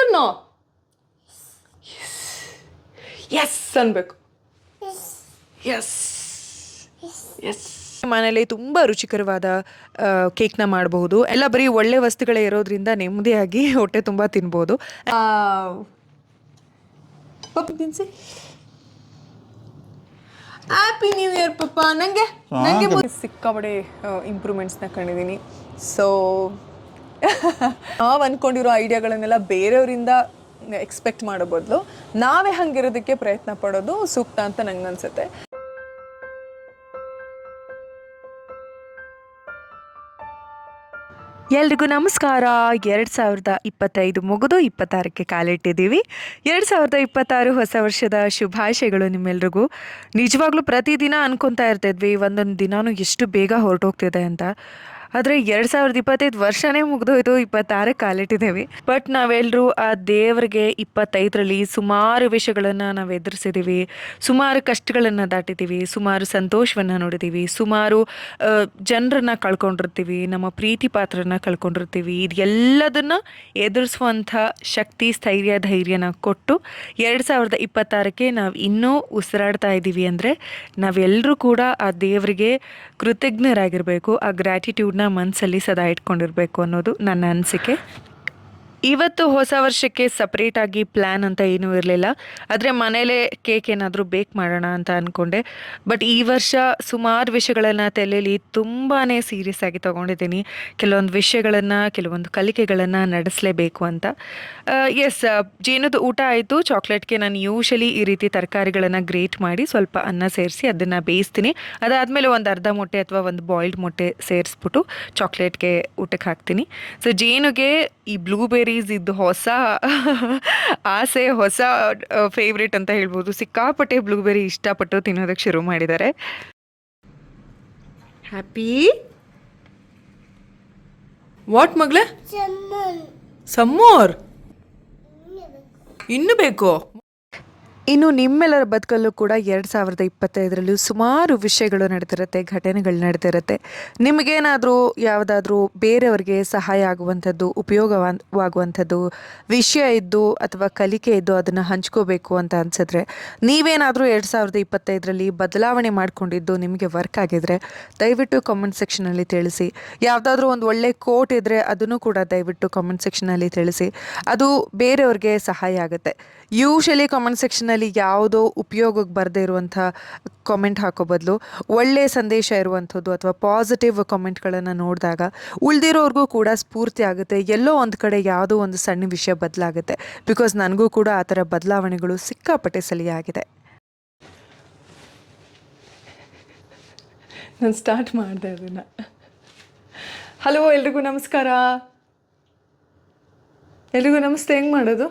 R no? Yes ಅನ್ಬೇಕು. Yes yes. ಮನೇಲಿ ತುಂಬ ರುಚಿಕರವಾದ ಕೇಕ್ನ ಮಾಡಬಹುದು. ಎಲ್ಲ ಬರೀ ಒಳ್ಳೆ ವಸ್ತುಗಳೇ ಇರೋದ್ರಿಂದ ನೆಮ್ಮದಿಯಾಗಿ ಹೊಟ್ಟೆ ತುಂಬ ತಿನ್ಬೋದು. ತಿನ್ಸಿ. ಹ್ಯಾಪಿ ನ್ಯೂ ಇಯರ್ ಪಪ್ಪ. ನನಗೆ ಸಿಕ್ಕಾಬಡೆ ಇಂಪ್ರೂವ್ಮೆಂಟ್ಸ್ನ ಕಂಡಿದ್ದೀನಿ. ಸೊ ನಾವು ಅಂದ್ಕೊಂಡಿರೋ ಐಡಿಯಾಗಳನ್ನೆಲ್ಲ ಬೇರೆಯವರಿಂದ ಎಕ್ಸ್ಪೆಕ್ಟ್ ಮಾಡೋ ಬದಲು ನಾವೇ ಹಂಗಿರೋದಕ್ಕೆ ಪ್ರಯತ್ನ ಪಡೋದು ಸೂಕ್ತ ಅಂತ ನಂಗೆ ಅನ್ಸುತ್ತೆ. ಎಲ್ರಿಗೂ ನಮಸ್ಕಾರ. 2025 ಮುಗಿದು 26ಕ್ಕೆ ಕಾಲಿಟ್ಟಿದ್ದೀವಿ. 2026 ಹೊಸ ವರ್ಷದ ಶುಭಾಶಯಗಳು ನಿಮ್ಮೆಲ್ರಿಗೂ. ನಿಜವಾಗ್ಲೂ ಪ್ರತಿದಿನ ಅನ್ಕೊತಾ ಇರ್ತಿದ್ವಿ ಒಂದೊಂದು ದಿನಾನು ಎಷ್ಟು ಬೇಗ ಹೊರಟೋಗ್ತಿದೆ ಅಂತ. ಆದರೆ 2025 ವರ್ಷನೇ ಮುಗಿದೋಯ್ತು, 26ಕ್ಕೆ ಕಾಲಿಟ್ಟಿದ್ದೀವಿ. ಬಟ್ ನಾವೆಲ್ಲರೂ ಆ ದೇವರಿಗೆ 25ರಲ್ಲಿ ಸುಮಾರು ವಿಷಯಗಳನ್ನು ನಾವು ಎದುರಿಸಿದ್ದೀವಿ, ಸುಮಾರು ಕಷ್ಟಗಳನ್ನು ದಾಟಿದ್ದೀವಿ, ಸುಮಾರು ಸಂತೋಷವನ್ನು ನೋಡಿದ್ದೀವಿ, ಸುಮಾರು ಜನರನ್ನ ಕಳ್ಕೊಂಡಿರ್ತೀವಿ, ನಮ್ಮ ಪ್ರೀತಿ ಪಾತ್ರನ ಕಳ್ಕೊಂಡಿರ್ತೀವಿ. ಇದೆಲ್ಲದನ್ನು ಎದುರಿಸುವಂಥ ಶಕ್ತಿ, ಸ್ಥೈರ್ಯ, ಧೈರ್ಯನ ಕೊಟ್ಟು 2026ಕ್ಕೆ ನಾವು ಇನ್ನೂ ಉಸಿರಾಡ್ತಾ ಇದ್ದೀವಿ ಅಂದರೆ ನಾವೆಲ್ಲರೂ ಕೂಡ ಆ ದೇವರಿಗೆ ಕೃತಜ್ಞರಾಗಿರಬೇಕು. ಆ ಗ್ರ್ಯಾಟಿಟ್ಯೂಡ್ನ ಮನಸ್ಸಲ್ಲಿ ಸದಾ ಇಟ್ಕೊಂಡಿರಬೇಕು ಅನ್ನೋದು ನನ್ನ ಅನಿಸಿಕೆ. ಇವತ್ತು ಹೊಸ ವರ್ಷಕ್ಕೆ ಸಪ್ರೇಟಾಗಿ ಪ್ಲ್ಯಾನ್ ಅಂತ ಏನೂ ಇರಲಿಲ್ಲ. ಆದರೆ ಮನೇಲೇ ಕೇಕ್ ಏನಾದರೂ ಬೇಕ್ ಮಾಡೋಣ ಅಂತ ಅಂದ್ಕೊಂಡೆ. ಬಟ್ ಈ ವರ್ಷ ಸುಮಾರು ವಿಷಯಗಳನ್ನು ತಲೆಯಲ್ಲಿ ತುಂಬಾ ಸೀರಿಯಸ್ ಆಗಿ ತೊಗೊಂಡಿದ್ದೀನಿ. ಕೆಲವೊಂದು ವಿಷಯಗಳನ್ನು, ಕೆಲವೊಂದು ಕಲಿಕೆಗಳನ್ನು ನಡೆಸಲೇಬೇಕು ಅಂತ. ಎಸ್, ಜೇನುದು ಊಟ ಆಯಿತು. ಚಾಕ್ಲೇಟ್ಗೆ ನಾನು ಯೂಶಲಿ ಈ ರೀತಿ ತರಕಾರಿಗಳನ್ನು ಗ್ರೇಟ್ ಮಾಡಿ ಸ್ವಲ್ಪ ಅನ್ನ ಸೇರಿಸಿ ಅದನ್ನು ಬೇಯಿಸ್ತೀನಿ. ಅದಾದಮೇಲೆ ಒಂದು ಅರ್ಧ ಮೊಟ್ಟೆ ಅಥವಾ ಒಂದು ಬಾಯ್ಲ್ಡ್ ಮೊಟ್ಟೆ ಸೇರಿಸ್ಬಿಟ್ಟು ಚಾಕ್ಲೇಟ್ಗೆ ಊಟಕ್ಕೆ ಹಾಕ್ತೀನಿ. ಸೊ ಜೇನುಗೆ ಈ ಬ್ಲೂಬೆರೀಸ್ ಇದು ಹೊಸ ಆಸೆ, ಹೊಸ ಫೇವ್ರೇಟ್ ಅಂತ ಹೇಳ್ಬೋದು. ಸಿಕ್ಕಾಪಟ್ಟೆ ಬ್ಲೂಬೆರಿ ಇಷ್ಟಪಟ್ಟು ತಿನ್ನೋದಕ್ಕೆ ಶುರು ಮಾಡಿದ್ದಾರೆ. ಹ್ಯಾಪಿ ವಾಟ್ ಮಗಳೇ? ಸಮ್ಮೋರ್ ಇನ್ನು ಬೇಕು. ಇನ್ನು ನಿಮ್ಮೆಲ್ಲರ ಬದುಕಲ್ಲೂ ಕೂಡ 2025ರಲ್ಲೂ ಸುಮಾರು ವಿಷಯಗಳು ನಡೀತಿರುತ್ತೆ, ಘಟನೆಗಳು ನಡೀತಿರುತ್ತೆ. ನಿಮಗೇನಾದರೂ ಯಾವುದಾದ್ರೂ ಬೇರೆಯವ್ರಿಗೆ ಸಹಾಯ ಆಗುವಂಥದ್ದು, ಉಪಯೋಗವಾಗುವಂಥದ್ದು ವಿಷಯ ಇದ್ದು ಅಥವಾ ಕಲಿಕೆ ಇದ್ದು ಅದನ್ನು ಹಂಚ್ಕೋಬೇಕು ಅಂತ ಅನಿಸಿದ್ರೆ, ನೀವೇನಾದರೂ 2025ರಲ್ಲಿ ಬದಲಾವಣೆ ಮಾಡಿಕೊಂಡಿದ್ದು ನಿಮಗೆ ವರ್ಕ್ ಆಗಿದ್ರೆ ದಯವಿಟ್ಟು ಕಾಮೆಂಟ್ ಸೆಕ್ಷನಲ್ಲಿ ತಿಳಿಸಿ. ಯಾವುದಾದ್ರೂ ಒಂದು ಒಳ್ಳೆ ಕೋಟ್ ಇದ್ದರೆ ಅದನ್ನು ಕೂಡ ದಯವಿಟ್ಟು ಕಾಮೆಂಟ್ ಸೆಕ್ಷನಲ್ಲಿ ತಿಳಿಸಿ. ಅದು ಬೇರೆಯವ್ರಿಗೆ ಸಹಾಯ ಆಗುತ್ತೆ. ಯೂಶಲಿ ಕಾಮೆಂಟ್ ಸೆಕ್ಷನಲ್ಲಿ ಯಾವುದೋ ಉಪಯೋಗಕ್ಕೆ ಬರದೇ ಇರುವಂಥ ಕಾಮೆಂಟ್ ಹಾಕೋ ಬದಲು ಒಳ್ಳೆಯ ಸಂದೇಶ ಇರುವಂಥದ್ದು ಅಥವಾ ಪಾಸಿಟಿವ್ ಕಾಮೆಂಟ್ಗಳನ್ನು ನೋಡಿದಾಗ ಉಳಿದಿರೋರ್ಗೂ ಕೂಡ ಸ್ಫೂರ್ತಿ ಆಗುತ್ತೆ. ಎಲ್ಲೋ ಒಂದು ಕಡೆ ಯಾವುದೋ ಒಂದು ಸಣ್ಣ ವಿಷಯ ಬದಲಾಗುತ್ತೆ. ಬಿಕಾಸ್ ನನಗೂ ಕೂಡ ಆ ಥರ ಬದಲಾವಣೆಗಳು ಸಿಕ್ಕಾಪಟ್ಟೆ ಸಲಿಯಾಗಿದೆ. ನಾನು ಸ್ಟಾರ್ಟ್ ಮಾಡಿದೆ ಅದನ್ನು. ಹಲೋ, ಎಲ್ರಿಗೂ ನಮಸ್ಕಾರ. ಎಲ್ರಿಗೂ ನಮಸ್ತೆ. ಹೆಂಗೆ ಮಾಡೋದು?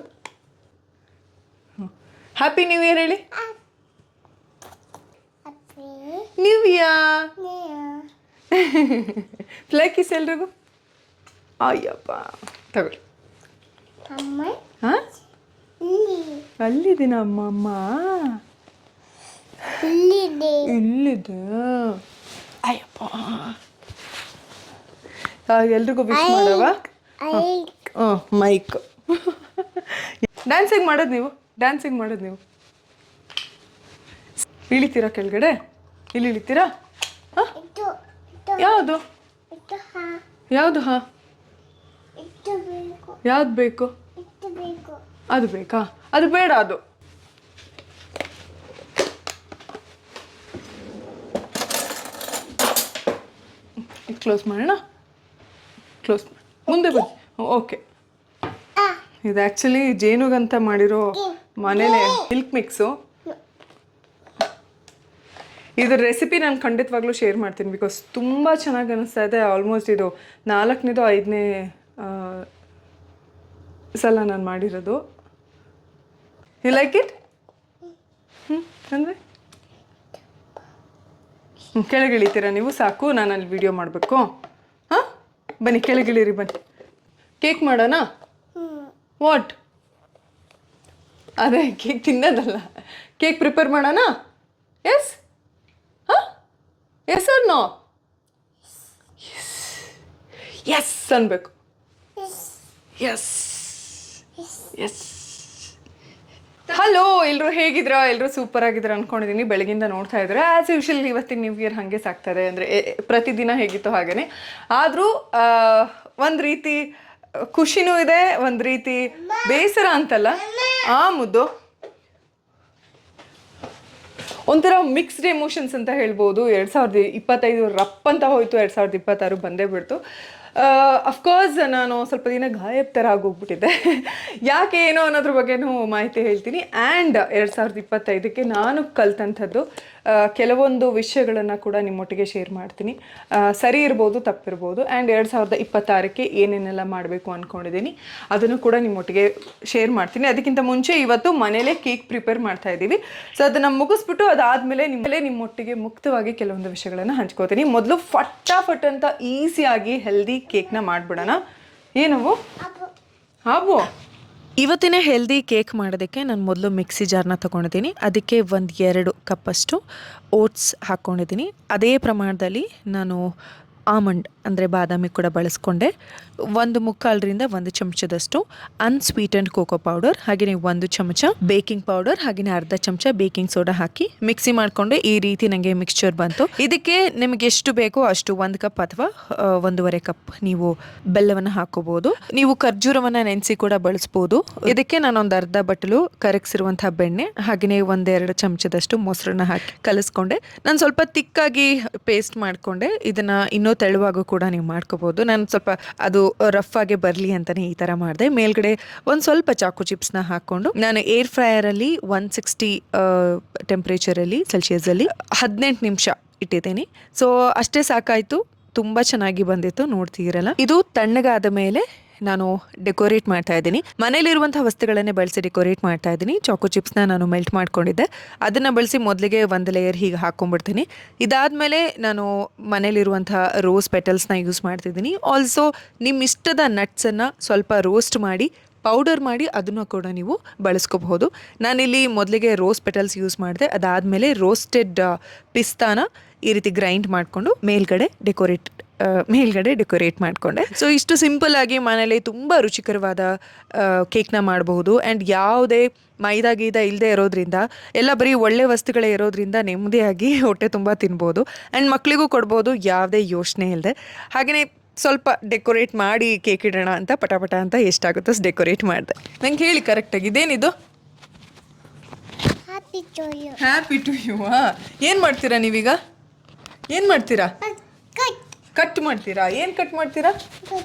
ಹ್ಯಾಪಿ ನ್ಯೂ ಇಯರ್ ಹೇಳಿ. New year. ಫ್ಲೈಕಿಸ್ ಎಲ್ರಿಗೂ. ಅಯ್ಯಪ್ಪ ತಗೊಳ್ಳಿ. ಹಾಂ, ಅಲ್ಲಿದ್ದೀನ ಅಮ್ಮ. ಇಲ್ಲಿದೆ. ಅಯ್ಯಪ್ಪ, ಎಲ್ರಿಗೂ ವಿಶ್ ಮಾಡವ. ಮೈಕ್ ಡ್ಯಾನ್ಸಿಂಗ್ ಮಾಡೋದು ನೀವು. ಇಳಿತೀರಾ ಕೆಳಗಡೆ? ಇಲ್ಲಿ ಇಳಿತೀರಾ? ಯಾವುದು ಯಾವುದು? ಹಾಂ, ಯಾವ್ದು ಬೇಕು? ಅದು ಬೇಕಾ? ಅದು ಬೇಡ. ಅದು ಕ್ಲೋಸ್ ಮಾಡೋಣ. ಮುಂದೆ ಬನ್ನಿ. ಓಕೆ, ಇದು ಆ್ಯಕ್ಚುಲಿ ಜೇನುಗಂತ ಮಾಡಿರೋ ಮನೇಲೆ ಮಿಲ್ಕ್ ಮಿಕ್ಸು. ಇದ್ರ ರೆಸಿಪಿ ನಾನು ಖಂಡಿತವಾಗ್ಲೂ ಶೇರ್ ಮಾಡ್ತೀನಿ. ಬಿಕಾಸ್ ತುಂಬ ಚೆನ್ನಾಗಿ ಅನ್ನಿಸ್ತಾ ಇದೆ. ಆಲ್ಮೋಸ್ಟ್ ಇದು 4ನೇದೋ 5ನೇ ಸಲ ನಾನು ಮಾಡಿರೋದು. You like it? ಅಂದರೆ ಕೆಳಗಿಳಿತೀರಾ ನೀವು? ಸಾಕು, ನಾನು ಅಲ್ಲಿ ವಿಡಿಯೋ ಮಾಡಬೇಕು. ಹಾಂ, ಬನ್ನಿ ಕೆಳಗಿಳಿರಿ. ಬನ್ನಿ, ಕೇಕ್ ಮಾಡೋಣ. ವಾಟ್? ಅದೇ ಕೇಕ್ ತಿನ್ನೋದಲ್ಲ, ಕೇಕ್ ಪ್ರಿಪೇರ್ ಮಾಡೋಣ. ಎಸ್? ಹಾಂ, ಎಸ್ ಆರ್ ನೋ? ಎಸ್ ಅನ್ಬೇಕು. Yes yes. ಹಲೋ, ಎಲ್ಲರೂ ಹೇಗಿದ್ರ? ಎಲ್ಲರೂ ಸೂಪರ್ ಆಗಿದ್ರ ಅನ್ಕೊಂಡಿದ್ದೀನಿ. ಬೆಳಗಿಂದ ನೋಡ್ತಾ ಇದ್ರೆ ಆ್ಯಸ್ ಯೂಶುವಲ್ ಇವತ್ತಿನ ನ್ಯೂ ಇಯರ್ ಹಾಗೆ ಸಾಕ್ತಾರೆ. ಅಂದರೆ ಪ್ರತಿದಿನ ಹೇಗಿತ್ತು ಹಾಗೇನೆ. ಆದರೂ ಒಂದು ರೀತಿ ಖುಷಿನೂ ಇದೆ, ಒಂದು ರೀತಿ ಬೇಸರ ಅಂತಲ್ಲ, ಮುದ್ದು ಒಂಥರ ಮಿಕ್ಸ್ಡ್ ಎಮೋಷನ್ಸ್ ಅಂತ ಹೇಳ್ಬೋದು. 2025 ರಪ್ ಅಂತ ಹೋಯಿತು, 2026 ಬಂದೇ ಬಿಡ್ತು. ಅಫ್ಕೋರ್ಸ್ ನಾನು ಸ್ವಲ್ಪ ದಿನ ಗಾಯಬ್ ಥರ ಆಗೋಗ್ಬಿಟ್ಟಿದ್ದೆ. ಯಾಕೆ ಏನೋ ಅನ್ನೋದ್ರ ಬಗ್ಗೆನೂ ಮಾಹಿತಿ ಹೇಳ್ತೀನಿ. ಆ್ಯಂಡ್ 2025ಕ್ಕೆ ನಾನು ಕಲ್ತಂಥದ್ದು ಕೆಲವೊಂದು ವಿಷಯಗಳನ್ನು ಕೂಡ ನಿಮ್ಮೊಟ್ಟಿಗೆ ಶೇರ್ ಮಾಡ್ತೀನಿ. ಸರಿ ಇರ್ಬೋದು, ತಪ್ಪಿರ್ಬೋದು. ಆ್ಯಂಡ್ 2026ಕ್ಕೆ ಏನೇನೆಲ್ಲ ಮಾಡಬೇಕು ಅಂದ್ಕೊಂಡಿದ್ದೀನಿ ಅದನ್ನು ಕೂಡ ನಿಮ್ಮೊಟ್ಟಿಗೆ ಶೇರ್ ಮಾಡ್ತೀನಿ. ಅದಕ್ಕಿಂತ ಮುಂಚೆ ಇವತ್ತು ಮನೇಲೇ ಕೇಕ್ ಪ್ರಿಪೇರ್ ಮಾಡ್ತಾ ಇದ್ದೀವಿ. ಸೊ ಅದನ್ನು ಮುಗಿಸ್ಬಿಟ್ಟು ಅದಾದಮೇಲೆ ನಿಮ್ಮೊಟ್ಟಿಗೆ ಮುಕ್ತವಾಗಿ ಕೆಲವೊಂದು ವಿಷಯಗಳನ್ನು ಹಂಚ್ಕೋತೀನಿ. ಮೊದಲು ಫಟಾಫಟ್ ಅಂತ ಈಸಿಯಾಗಿ ಹೆಲ್ದಿ ಕೇಕ್ನ ಮಾಡಿಬಿಡೋಣ. ಏನವು ಹಾವು? ಇವತ್ತಿನ ಹೆಲ್ದಿ ಕೇಕ್ ಮಾಡೋದಕ್ಕೆ ನಾನು ಮೊದಲು ಮಿಕ್ಸಿ ಜಾರ್ನ ತೊಗೊಂಡಿದ್ದೀನಿ. ಅದಕ್ಕೆ 1-2 ಕಪ್ಪಷ್ಟು ಓಟ್ಸ್ ಹಾಕ್ಕೊಂಡಿದ್ದೀನಿ. ಅದೇ ಪ್ರಮಾಣದಲ್ಲಿ ನಾನು ಆಮಂಡ್ ಅಂದರೆ ಬಾದಾಮಿ ಕೂಡ ಬಳಸ್ಕೊಂಡೆ. 1/4 ಚಮಚದಷ್ಟು ಅನ್ಸ್ವೀಟೆಂಡ್ ಕೋಕೋ ಪೌಡರ್, ಹಾಗೆಯೇ 1 ಚಮಚ ಬೇಕಿಂಗ್ ಪೌಡರ್, ಹಾಗೆಯೇ ಅರ್ಧ ಚಮಚ ಬೇಕಿಂಗ್ ಸೋಡಾ ಹಾಕಿ ಮಿಕ್ಸಿ ಮಾಡಿಕೊಂಡೆ. ಈ ರೀತಿ ನನಗೆ ಮಿಕ್ಸ್ಚರ್ ಬಂತು. ಇದಕ್ಕೆ ನಿಮಗೆ ಎಷ್ಟು ಬೇಕೋ ಅಷ್ಟು 1 ಕಪ್ ಅಥವಾ 1.5 ಕಪ್ ನೀವು ಬೆಲ್ಲವನ್ನು ಹಾಕೋಬಹುದು. ನೀವು ಖರ್ಜೂರವನ್ನು ನೆನೆಸಿ ಕೂಡ ಬಳಸ್ಬೋದು. ಇದಕ್ಕೆ ನಾನೊಂದು ಅರ್ಧ ಬಟ್ಟಲು ಕರಗಿಸಿರುವಂತಹ ಬೆಣ್ಣೆ, ಹಾಗೆಯೇ 1-2 ಚಮಚದಷ್ಟು ಮೊಸರನ್ನ ಹಾಕಿ ಕಲಿಸ್ಕೊಂಡೆ. ನಾನು ಸ್ವಲ್ಪ ತಿಕ್ಕಾಗಿ ಪೇಸ್ಟ್ ಮಾಡಿಕೊಂಡೆ. ಇದನ್ನು ಇನ್ನೂ ತೆಳುವಾಗೂ ಕೂಡ ನೀವು ಮಾಡ್ಕೋಬಹುದು. ನಾನು ಸ್ವಲ್ಪ ಅದು ರಫ್ ಆಗಿ ಬರಲಿ ಅಂತಾನೆ ಈ ಥರ ಮಾಡಿದೆ. ಮೇಲ್ಗಡೆ ಒಂದು ಸ್ವಲ್ಪ ಚಾಕು ಚಿಪ್ಸ್ನ ಹಾಕ್ಕೊಂಡು ನಾನು ಏರ್ ಫ್ರೈಯರಲ್ಲಿ 160 ಟೆಂಪ್ರೇಚರಲ್ಲಿ ಸೆಲ್ಸಿಯಸಲ್ಲಿ 18 ನಿಮಿಷ ಇಟ್ಟಿದ್ದೀನಿ. ಸೊ ಅಷ್ಟೇ ಸಾಕಾಯಿತು. ತುಂಬ ಚೆನ್ನಾಗಿ ಬಂದಿತ್ತು, ನೋಡ್ತೀರಲ್ಲ. ಇದು ತಣ್ಣಗಾದ ಮೇಲೆ ನಾನು ಡೆಕೋರೇಟ್ ಮಾಡ್ತಾ ಇದ್ದೀನಿ. ಮನೇಲಿರುವಂತಹ ವಸ್ತುಗಳನ್ನೇ ಬಳಸಿ ಡೆಕೋರೇಟ್ ಮಾಡ್ತಾ ಇದ್ದೀನಿ. ಚಾಕೋ ಚಿಪ್ಸ್ನ ನಾನು ಮೆಲ್ಟ್ ಮಾಡ್ಕೊಂಡಿದ್ದೆ, ಅದನ್ನು ಬಳಸಿ ಮೊದಲಿಗೆ 1 ಲೇಯರ್ ಹೀಗೆ ಹಾಕ್ಕೊಂಡ್ಬಿಡ್ತೀನಿ. ಇದಾದಮೇಲೆ ನಾನು ಮನೇಲಿರುವಂತಹ ರೋಸ್ ಪೆಟಲ್ಸ್ನ ಯೂಸ್ ಮಾಡ್ತಿದ್ದೀನಿ. ಆಲ್ಸೋ ನಿಮ್ಮ ಇಷ್ಟದ ನಟ್ಸನ್ನು ಸ್ವಲ್ಪ ರೋಸ್ಟ್ ಮಾಡಿ ಪೌಡರ್ ಮಾಡಿ ಅದನ್ನು ಕೂಡ ನೀವು ಬಳಸ್ಕೋಬಹುದು. ನಾನಿಲ್ಲಿ ಮೊದಲಿಗೆ ರೋಸ್ ಪೆಟಲ್ಸ್ ಯೂಸ್ ಮಾಡಿದೆ. ಅದಾದಮೇಲೆ ರೋಸ್ಟೆಡ್ ಪಿಸ್ತಾನ ಈ ರೀತಿ ಗ್ರೈಂಡ್ ಮಾಡಿಕೊಂಡು ಮೇಲ್ಗಡೆ ಡೆಕೋರೇಟ್ ಮಾಡಿಕೊಂಡೆ. ಸೊ ಇಷ್ಟು ಸಿಂಪಲ್ ಆಗಿ ಮನೇಲಿ ತುಂಬ ರುಚಿಕರವಾದ ಕೇಕ್ನ ಮಾಡಬಹುದು. ಆ್ಯಂಡ್ ಯಾವುದೇ ಮೈದಾ ಗೀದ ಇಲ್ಲದೆ ಇರೋದ್ರಿಂದ, ಎಲ್ಲ ಬರೀ ಒಳ್ಳೆ ವಸ್ತುಗಳೇ ಇರೋದ್ರಿಂದ ನೆಮ್ಮದಿಯಾಗಿ ಹೊಟ್ಟೆ ತುಂಬ ತಿನ್ಬೋದು. ಆ್ಯಂಡ್ ಮಕ್ಕಳಿಗೂ ಕೊಡ್ಬೋದು, ಯಾವುದೇ ಯೋಚನೆ ಇಲ್ಲದೆ. ಹಾಗೆಯೇ ಸ್ವಲ್ಪ ಡೆಕೋರೇಟ್ ಮಾಡಿ ಕೇಕ್ ಇಡೋಣ ಅಂತ ಪಟ ಅಂತ ಎಷ್ಟಾಗುತ್ತೋ ಡೆಕೋರೇಟ್ ಮಾಡಿದೆ. ನಂಗೆ ಹೇಳಿ ಕರೆಕ್ಟಾಗಿ, ಇದೇನಿದು? Happy to you. ಏನು ಮಾಡ್ತೀರಾ ನೀವೀಗ? ಏನು ಮಾಡ್ತೀರಾ? ಕಟ್ ಮಾಡ್ತೀರಾ? ಏನು ಕಟ್ ಮಾಡ್ತೀರಾ?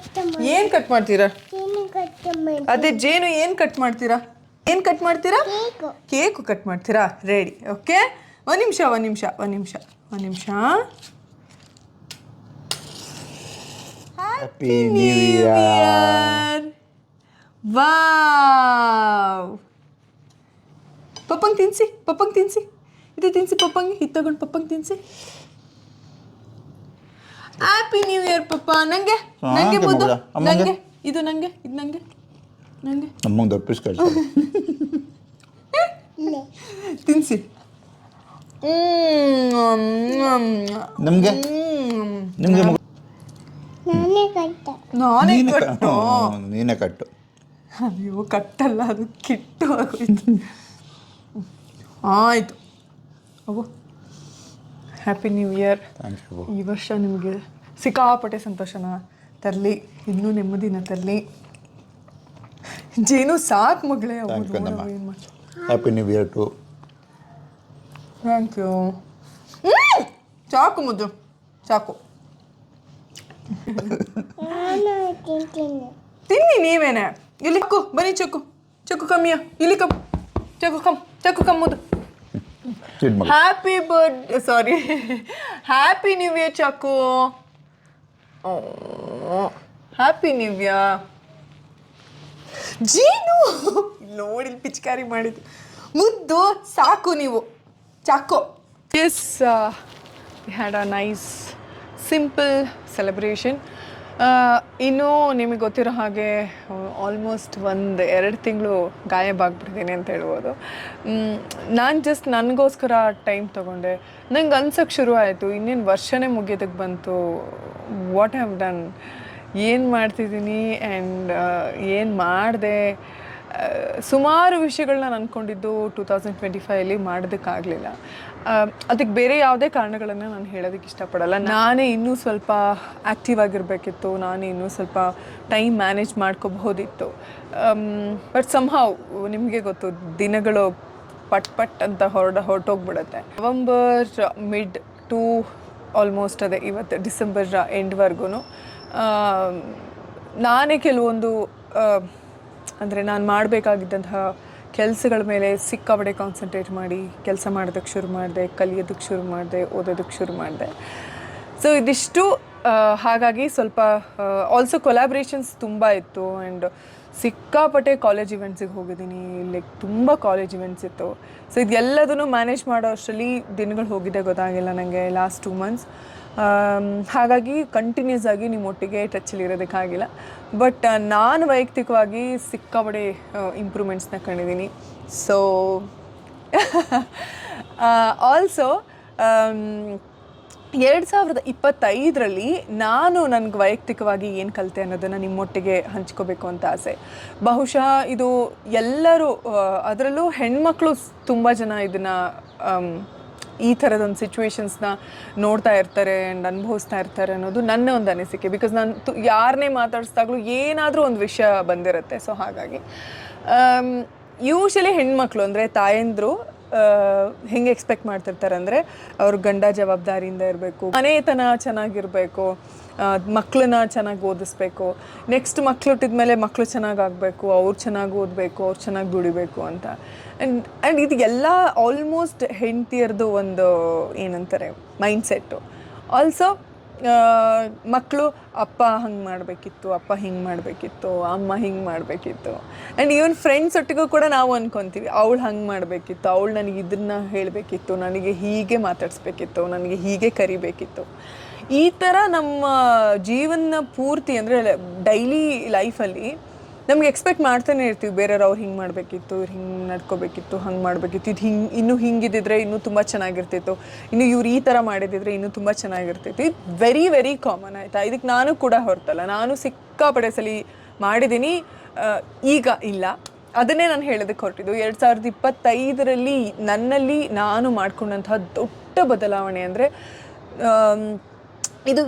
ಏನು ಕಟ್ ಮಾಡ್ತೀರಾ? ಅದೇ ಜೇನು. ಏನು ಕಟ್ ಮಾಡ್ತೀರಾ? ಏನು ಕಟ್ ಮಾಡ್ತೀರಾ? ಕೇಕು ಕಟ್ ಮಾಡ್ತೀರಾ? ರೆಡಿ. ಓಕೆ, ಒಂದು ನಿಮಿಷ. Happy new year. ವಾವ್. ಪಪ್ಪಂಗೆ ತಿನ್ಸಿ. ಇದು ತಿನ್ಸಿ ಪಪ್ಪಂಗೆ. ಇದು ತಗೊಂಡು ಪಪ್ಪಂಗೆ ತಿನ್ಸಿ. ಹ್ಯಾಪಿ ನ್ಯೂ ಇಯರ್ ಪಪ್ಪ. ನಂಗೆ ಮುದ್ದು. ನಂಗೆ ಇದು ಅಮ್ಮಂಗೆ ದೊಡ್ಡ ಪೀಸ್ ತಿನ್ಸಿ. ನಮಗೆ ನೀನೇ ಕಟ್ಟು. ಅಯ್ಯೋ, ಕಟ್ಟಲ್ಲ, ಅದು ಕಿಟ್ಟು ಆಗೋಯ್ತು. ಆಯಿತು. ಅವು ಹ್ಯಾಪಿ ನ್ಯೂ ಇಯರ್. ಈ ವರ್ಷ ನಿಮಗೆ ಸಿಕ್ಕಾಪಟ್ಟೆ ಸಂತೋಷನ ತರಲಿ, ಇನ್ನೂ ನೆಮ್ಮದಿನ ತರಲಿ. ಜೇನು ಸಾಕು ಮಗಳೇ. Happy new year too. Thank you. ಸಾಕು ಮುದ್ದು, ಸಾಕು. ತಿನ್ನಿ ನೀವೇನೆ. ಇಲ್ಲಿ ಬನ್ನಿ. ಚಕ್ಕು ಕಮ್ಮಿಯ. ಇಲ್ಲಿ ಚಕ್ಕು ಕಮ್ಮುದು. ಹ್ಯಾಪಿ ನ್ಯೂ ಇಯರ್ ಚಾಕು. Happy new year. ಜೀನು ನೋಡಿ ಪಿಚಕಾರಿ ಮಾಡಿದ್ದು. ಮುದ್ದು ಸಾಕು ನೀವು. ಚಾಕು. Yes, we had a nice simple celebration. ಇನ್ನೂ ನಿಮಗೆ ಗೊತ್ತಿರೋ ಹಾಗೆ ಆಲ್ಮೋಸ್ಟ್ 1-2 ತಿಂಗಳು ಗಾಯಬಾಗ್ಬಿಟ್ಟಿದ್ದೀನಿ ಅಂತ ಹೇಳ್ಬೋದು. ನಾನು ಜಸ್ಟ್ ನನಗೋಸ್ಕರ ಟೈಮ್ ತೊಗೊಂಡೆ. ನಂಗೆ ಅನ್ಸೋಕ್ಕೆ ಶುರು ಆಯಿತು, ಇನ್ನೇನು ವರ್ಷನೇ ಮುಗಿಯೋದಕ್ಕೆ ಬಂತು. ವಾಟ್ ಹ್ಯಾವ್ ಡನ್, ಏನು ಮಾಡ್ತಿದ್ದೀನಿ ಆ್ಯಂಡ್ ಏನು ಮಾಡಿದೆ ಸುಮಾರು ವಿಷಯಗಳನ್ನ ನಾನು ಅಂದ್ಕೊಂಡಿದ್ದು 2025 ಮಾಡೋದಕ್ಕಾಗಲಿಲ್ಲ. ಅದಕ್ಕೆ ಬೇರೆ ಯಾವುದೇ ಕಾರಣಗಳನ್ನು ನಾನು ಹೇಳೋದಕ್ಕೆ ಇಷ್ಟಪಡಲ್ಲ. ನಾನೇ ಇನ್ನೂ ಸ್ವಲ್ಪ ಆ್ಯಕ್ಟಿವ್ ಆಗಿರಬೇಕಿತ್ತು, ನಾನೇ ಇನ್ನೂ ಸ್ವಲ್ಪ ಟೈಮ್ ಮ್ಯಾನೇಜ್ ಮಾಡ್ಕೋಬಹುದಿತ್ತು. ಬಟ್ ಸಮ್ಹಾವ್ ನಿಮಗೆ ಗೊತ್ತು, ದಿನಗಳು ಪಟ್ ಅಂತ ಹೊರಟೋಗ್ಬಿಡುತ್ತೆ. ನವಂಬರ್ ಮಿಡ್ ಟು ಆಲ್ಮೋಸ್ಟ್ ಅದೇ ಇವತ್ತು ಡಿಸೆಂಬರ್ ಎಂಡ್ವರೆಗೂ ನಾನೇ ಕೆಲವೊಂದು ಅಂದರೆ ನಾನು ಮಾಡಬೇಕಾಗಿದ್ದಂತಹ ಕೆಲಸಗಳ ಮೇಲೆ ಸಿಕ್ಕಾಪಟ್ಟೆ ಕಾನ್ಸಂಟ್ರೇಟ್ ಮಾಡಿ ಕೆಲಸ ಮಾಡೋದಕ್ಕೆ ಶುರು ಮಾಡಿದೆ, ಕಲಿಯೋದಕ್ಕೆ ಶುರು ಮಾಡಿದೆ, ಓದೋದಕ್ಕೆ ಶುರು ಮಾಡಿದೆ. ಸೊ ಇದಿಷ್ಟು ಹಾಗಾಗಿ ಸ್ವಲ್ಪ ಆಲ್ಸೋ ಕೊಲಾಬ್ರೇಷನ್ಸ್ ತುಂಬ ಇತ್ತು. ಆ್ಯಂಡ್ ಸಿಕ್ಕಾಪಟ್ಟೆ ಕಾಲೇಜ್ ಇವೆಂಟ್ಸಿಗೆ ಹೋಗಿದ್ದೀನಿ, ಲೈಕ್ ತುಂಬ ಕಾಲೇಜ್ ಇವೆಂಟ್ಸ್ ಇತ್ತು. ಸೊ ಇದೆಲ್ಲದನ್ನು ಮ್ಯಾನೇಜ್ ಮಾಡೋ ಅಷ್ಟರಲ್ಲಿ ದಿನಗಳು ಹೋಗಿದೆ ಗೊತ್ತಾಗಿಲ್ಲ ನನಗೆ ಲಾಸ್ಟ್ 2 months. ಹಾಗಾಗಿ ಕಂಟಿನ್ಯೂಸ್ ಆಗಿ ನಿಮ್ಮೊಟ್ಟಿಗೆ ಟಚ್ಚಲ್ಲಿ ಇರೋದಕ್ಕಾಗಿಲ್ಲ. ಬಟ್ ನಾನು ವೈಯಕ್ತಿಕವಾಗಿ ಸಿಕ್ಕಾಪಟ್ಟೆ ಇಂಪ್ರೂವ್ಮೆಂಟ್ಸ್ನ ಕಂಡಿದ್ದೀನಿ. ಸೊ ಆಲ್ಸೋ 2025ರಲ್ಲಿ ನಾನು ನನಗೆ ವೈಯಕ್ತಿಕವಾಗಿ ಏನು ಕಲಿತೆ ಅನ್ನೋದನ್ನು ನಿಮ್ಮೊಟ್ಟಿಗೆ ಹಂಚ್ಕೋಬೇಕು ಅಂತ ಆಸೆ. ಬಹುಶಃ ಇದು ಎಲ್ಲರೂ, ಅದರಲ್ಲೂ ಹೆಣ್ಮಕ್ಳು ತುಂಬ ಜನ ಇದನ್ನು ಈ ಥರದೊಂದು ಸಿಚುವೇಶನ್ಸ್ನ ನೋಡ್ತಾ ಇರ್ತಾರೆ ಆ್ಯಂಡ್ ಅನುಭವಿಸ್ತಾ ಇರ್ತಾರೆ ಅನ್ನೋದು ನನ್ನ ಒಂದು ಅನಿಸಿಕೆ. ಬಿಕಾಸ್ ನಾನು ಯಾರನ್ನೇ ಮಾತಾಡಿಸ್ದಾಗಲೂ ಏನಾದರೂ ಒಂದು ವಿಷಯ ಬಂದಿರುತ್ತೆ. ಸೊ ಹಾಗಾಗಿ ಯೂಶಲಿ ಹೆಣ್ಮಕ್ಳು ಅಂದರೆ ತಾಯಂದರು ಹೆಂಗೆ ಎಕ್ಸ್ಪೆಕ್ಟ್ ಮಾಡ್ತಿರ್ತಾರೆ ಅಂದರೆ ಅವ್ರ ಗಂಡ ಜವಾಬ್ದಾರಿಯಿಂದ ಇರಬೇಕು, ಮನೆತನ ಚೆನ್ನಾಗಿರಬೇಕು, ಮಕ್ಕಳನ್ನ ಚೆನ್ನಾಗಿ ಓದಿಸ್ಬೇಕು, ನೆಕ್ಸ್ಟ್ ಮಕ್ಳು ಹುಟ್ಟಿದ್ಮೇಲೆ ಮಕ್ಕಳು ಚೆನ್ನಾಗಿ ಆಗಬೇಕು, ಅವ್ರು ಚೆನ್ನಾಗಿ ಓದಬೇಕು, ಅವ್ರು ಚೆನ್ನಾಗಿ ದುಡಿಬೇಕು ಅಂತ. ಆ್ಯಂಡ್ ಇದು ಎಲ್ಲ ಆಲ್ಮೋಸ್ಟ್ ಹೆಂಡತಿಯರ್ದು ಒಂದು ಏನಂತಾರೆ ಮೈಂಡ್ಸೆಟ್ಟು. ಆಲ್ಸೋ ಮಕ್ಕಳು ಅಪ್ಪ ಹಂಗೆ ಮಾಡಬೇಕಿತ್ತು, ಅಪ್ಪ ಹಿಂಗೆ ಮಾಡಬೇಕಿತ್ತು, ಅಮ್ಮ ಹಿಂಗೆ ಮಾಡಬೇಕಿತ್ತು. ಆ್ಯಂಡ್ ಈವನ್ ಫ್ರೆಂಡ್ಸ್ ಒಟ್ಟಿಗೂ ಕೂಡ ನಾವು ಅಂದ್ಕೊತೀವಿ, ಅವಳು ಹಂಗೆ ಮಾಡಬೇಕಿತ್ತು, ಅವಳು ನನಗೆ ಇದನ್ನು ಹೇಳಬೇಕಿತ್ತು, ನನಗೆ ಹೀಗೆ ಮಾತಾಡಿಸ್ಬೇಕಿತ್ತು, ನನಗೆ ಹೀಗೆ ಕರಿಬೇಕಿತ್ತು. ಈ ಥರ ನಮ್ಮ ಜೀವನ ಪೂರ್ತಿ ಅಂದರೆ ಡೈಲಿ ಲೈಫಲ್ಲಿ ನಮ್ಗೆ ಎಕ್ಸ್ಪೆಕ್ಟ್ ಮಾಡ್ತಾನೆ ಇರ್ತೀವಿ, ಬೇರೆಯವ್ರು ಅವ್ರು ಹಿಂಗೆ ಮಾಡಬೇಕಿತ್ತು, ಇವ್ರು ಹಿಂಗೆ ನಡ್ಕೋಬೇಕಿತ್ತು, ಹಂಗೆ ಮಾಡಬೇಕಿತ್ತು, ಇದು ಇನ್ನೂ ಹಿಂಗಿದ್ದಿದ್ರೆ ಇನ್ನೂ ತುಂಬ ಚೆನ್ನಾಗಿರ್ತಿತ್ತು, ಇನ್ನು ಇವ್ರು ಈ ಥರ ಮಾಡಿದಿದ್ರೆ ಇನ್ನೂ ತುಂಬ ಚೆನ್ನಾಗಿರ್ತಿತ್ತು. ಇದು ವೆರಿ ವೆರಿ ಕಾಮನ್ ಆಯಿತಾ. ಇದಕ್ಕೆ ನಾನು ಕೂಡ ಹೊರತಲ್ಲ, ನಾನು ಸಿಕ್ಕಾಪಡೆ ಸಲ ಮಾಡಿದ್ದೀನಿ, ಈಗ ಇಲ್ಲ. ಅದನ್ನೇ ನಾನು ಹೇಳೋದಕ್ಕೆ ಹೊರಟಿದ್ದು. 2025ರಲ್ಲಿ ನನ್ನಲ್ಲಿ ನಾನು ಮಾಡ್ಕೊಂಡಂತಹ ದೊಡ್ಡ ಬದಲಾವಣೆ ಅಂದರೆ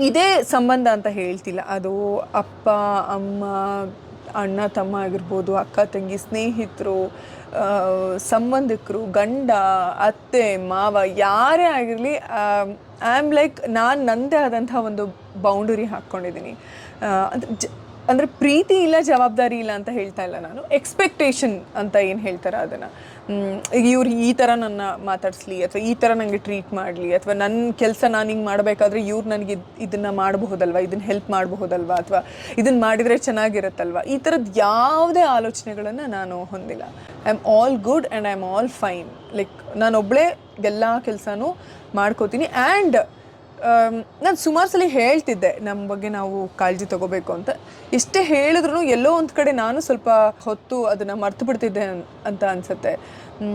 ಇದೇ ಸಂಬಂಧ ಅಂತ ಹೇಳ್ತಿಲ್ಲ, ಅದು ಅಪ್ಪ ಅಮ್ಮ, ಅಣ್ಣ ತಮ್ಮ ಆಗಿರ್ಬೋದು, ಅಕ್ಕ ತಂಗಿ, ಸ್ನೇಹಿತರು, ಸಂಬಂಧಿಕರು, ಗಂಡ, ಅತ್ತೆ, ಮಾವ, ಯಾರೇ ಆಗಿರಲಿ, ಐ ಆಮ್ ಲೈಕ್ ನಾನು ನನ್ನದೇ ಆದಂಥ ಒಂದು ಬೌಂಡರಿ ಹಾಕ್ಕೊಂಡಿದ್ದೀನಿ. ಅಂದರೆ ಪ್ರೀತಿ ಇಲ್ಲ, ಜವಾಬ್ದಾರಿ ಇಲ್ಲ ಅಂತ ಹೇಳ್ತಾ ಇಲ್ಲ ನಾನು, ಎಕ್ಸ್ಪೆಕ್ಟೇಷನ್ ಅಂತ ಏನು ಹೇಳ್ತಾರೆ ಅದನ್ನು. ಇವ್ರು ಈ ಥರ ನನ್ನ ಮಾತಾಡಿಸ್ಲಿ, ಅಥವಾ ಈ ಥರ ನನಗೆ ಟ್ರೀಟ್ ಮಾಡಲಿ, ಅಥವಾ ನನ್ನ ಕೆಲಸ ನಾನು ಹಿಂಗೆ ಮಾಡಬೇಕಾದ್ರೆ ಇವ್ರು ನನಗೆ ಇದನ್ನು ಮಾಡಬಹುದಲ್ವ, ಇದನ್ನು ಹೆಲ್ಪ್ ಮಾಡಬಹುದಲ್ವ, ಅಥವಾ ಇದನ್ನು ಮಾಡಿದರೆ ಚೆನ್ನಾಗಿರುತ್ತಲ್ವ, ಈ ಥರದ್ದು ಯಾವುದೇ ಆಲೋಚನೆಗಳನ್ನು ನಾನು ಹೊಂದಿಲ್ಲ. I am all good and I am all fine. Like ನಾನೊಬ್ಬಳೇ ಎಲ್ಲ ಕೆಲಸನೂ ಮಾಡ್ಕೋತೀನಿ. ಆ್ಯಂಡ್ ನಾನು ಸುಮಾರು ಸಲ ಹೇಳ್ತಿದ್ದೆ ನಮ್ಮ ಬಗ್ಗೆ ನಾವು ಕಾಳಜಿ ತೊಗೋಬೇಕು ಅಂತ. ಎಷ್ಟೇ ಹೇಳಿದ್ರು ಎಲ್ಲೋ ಒಂದು ಕಡೆ ನಾನು ಸ್ವಲ್ಪ ಹೊತ್ತು ಅದನ್ನು ಮರ್ತು ಬಿಡ್ತಿದ್ದೆ ಅಂತ ಅನಿಸುತ್ತೆ.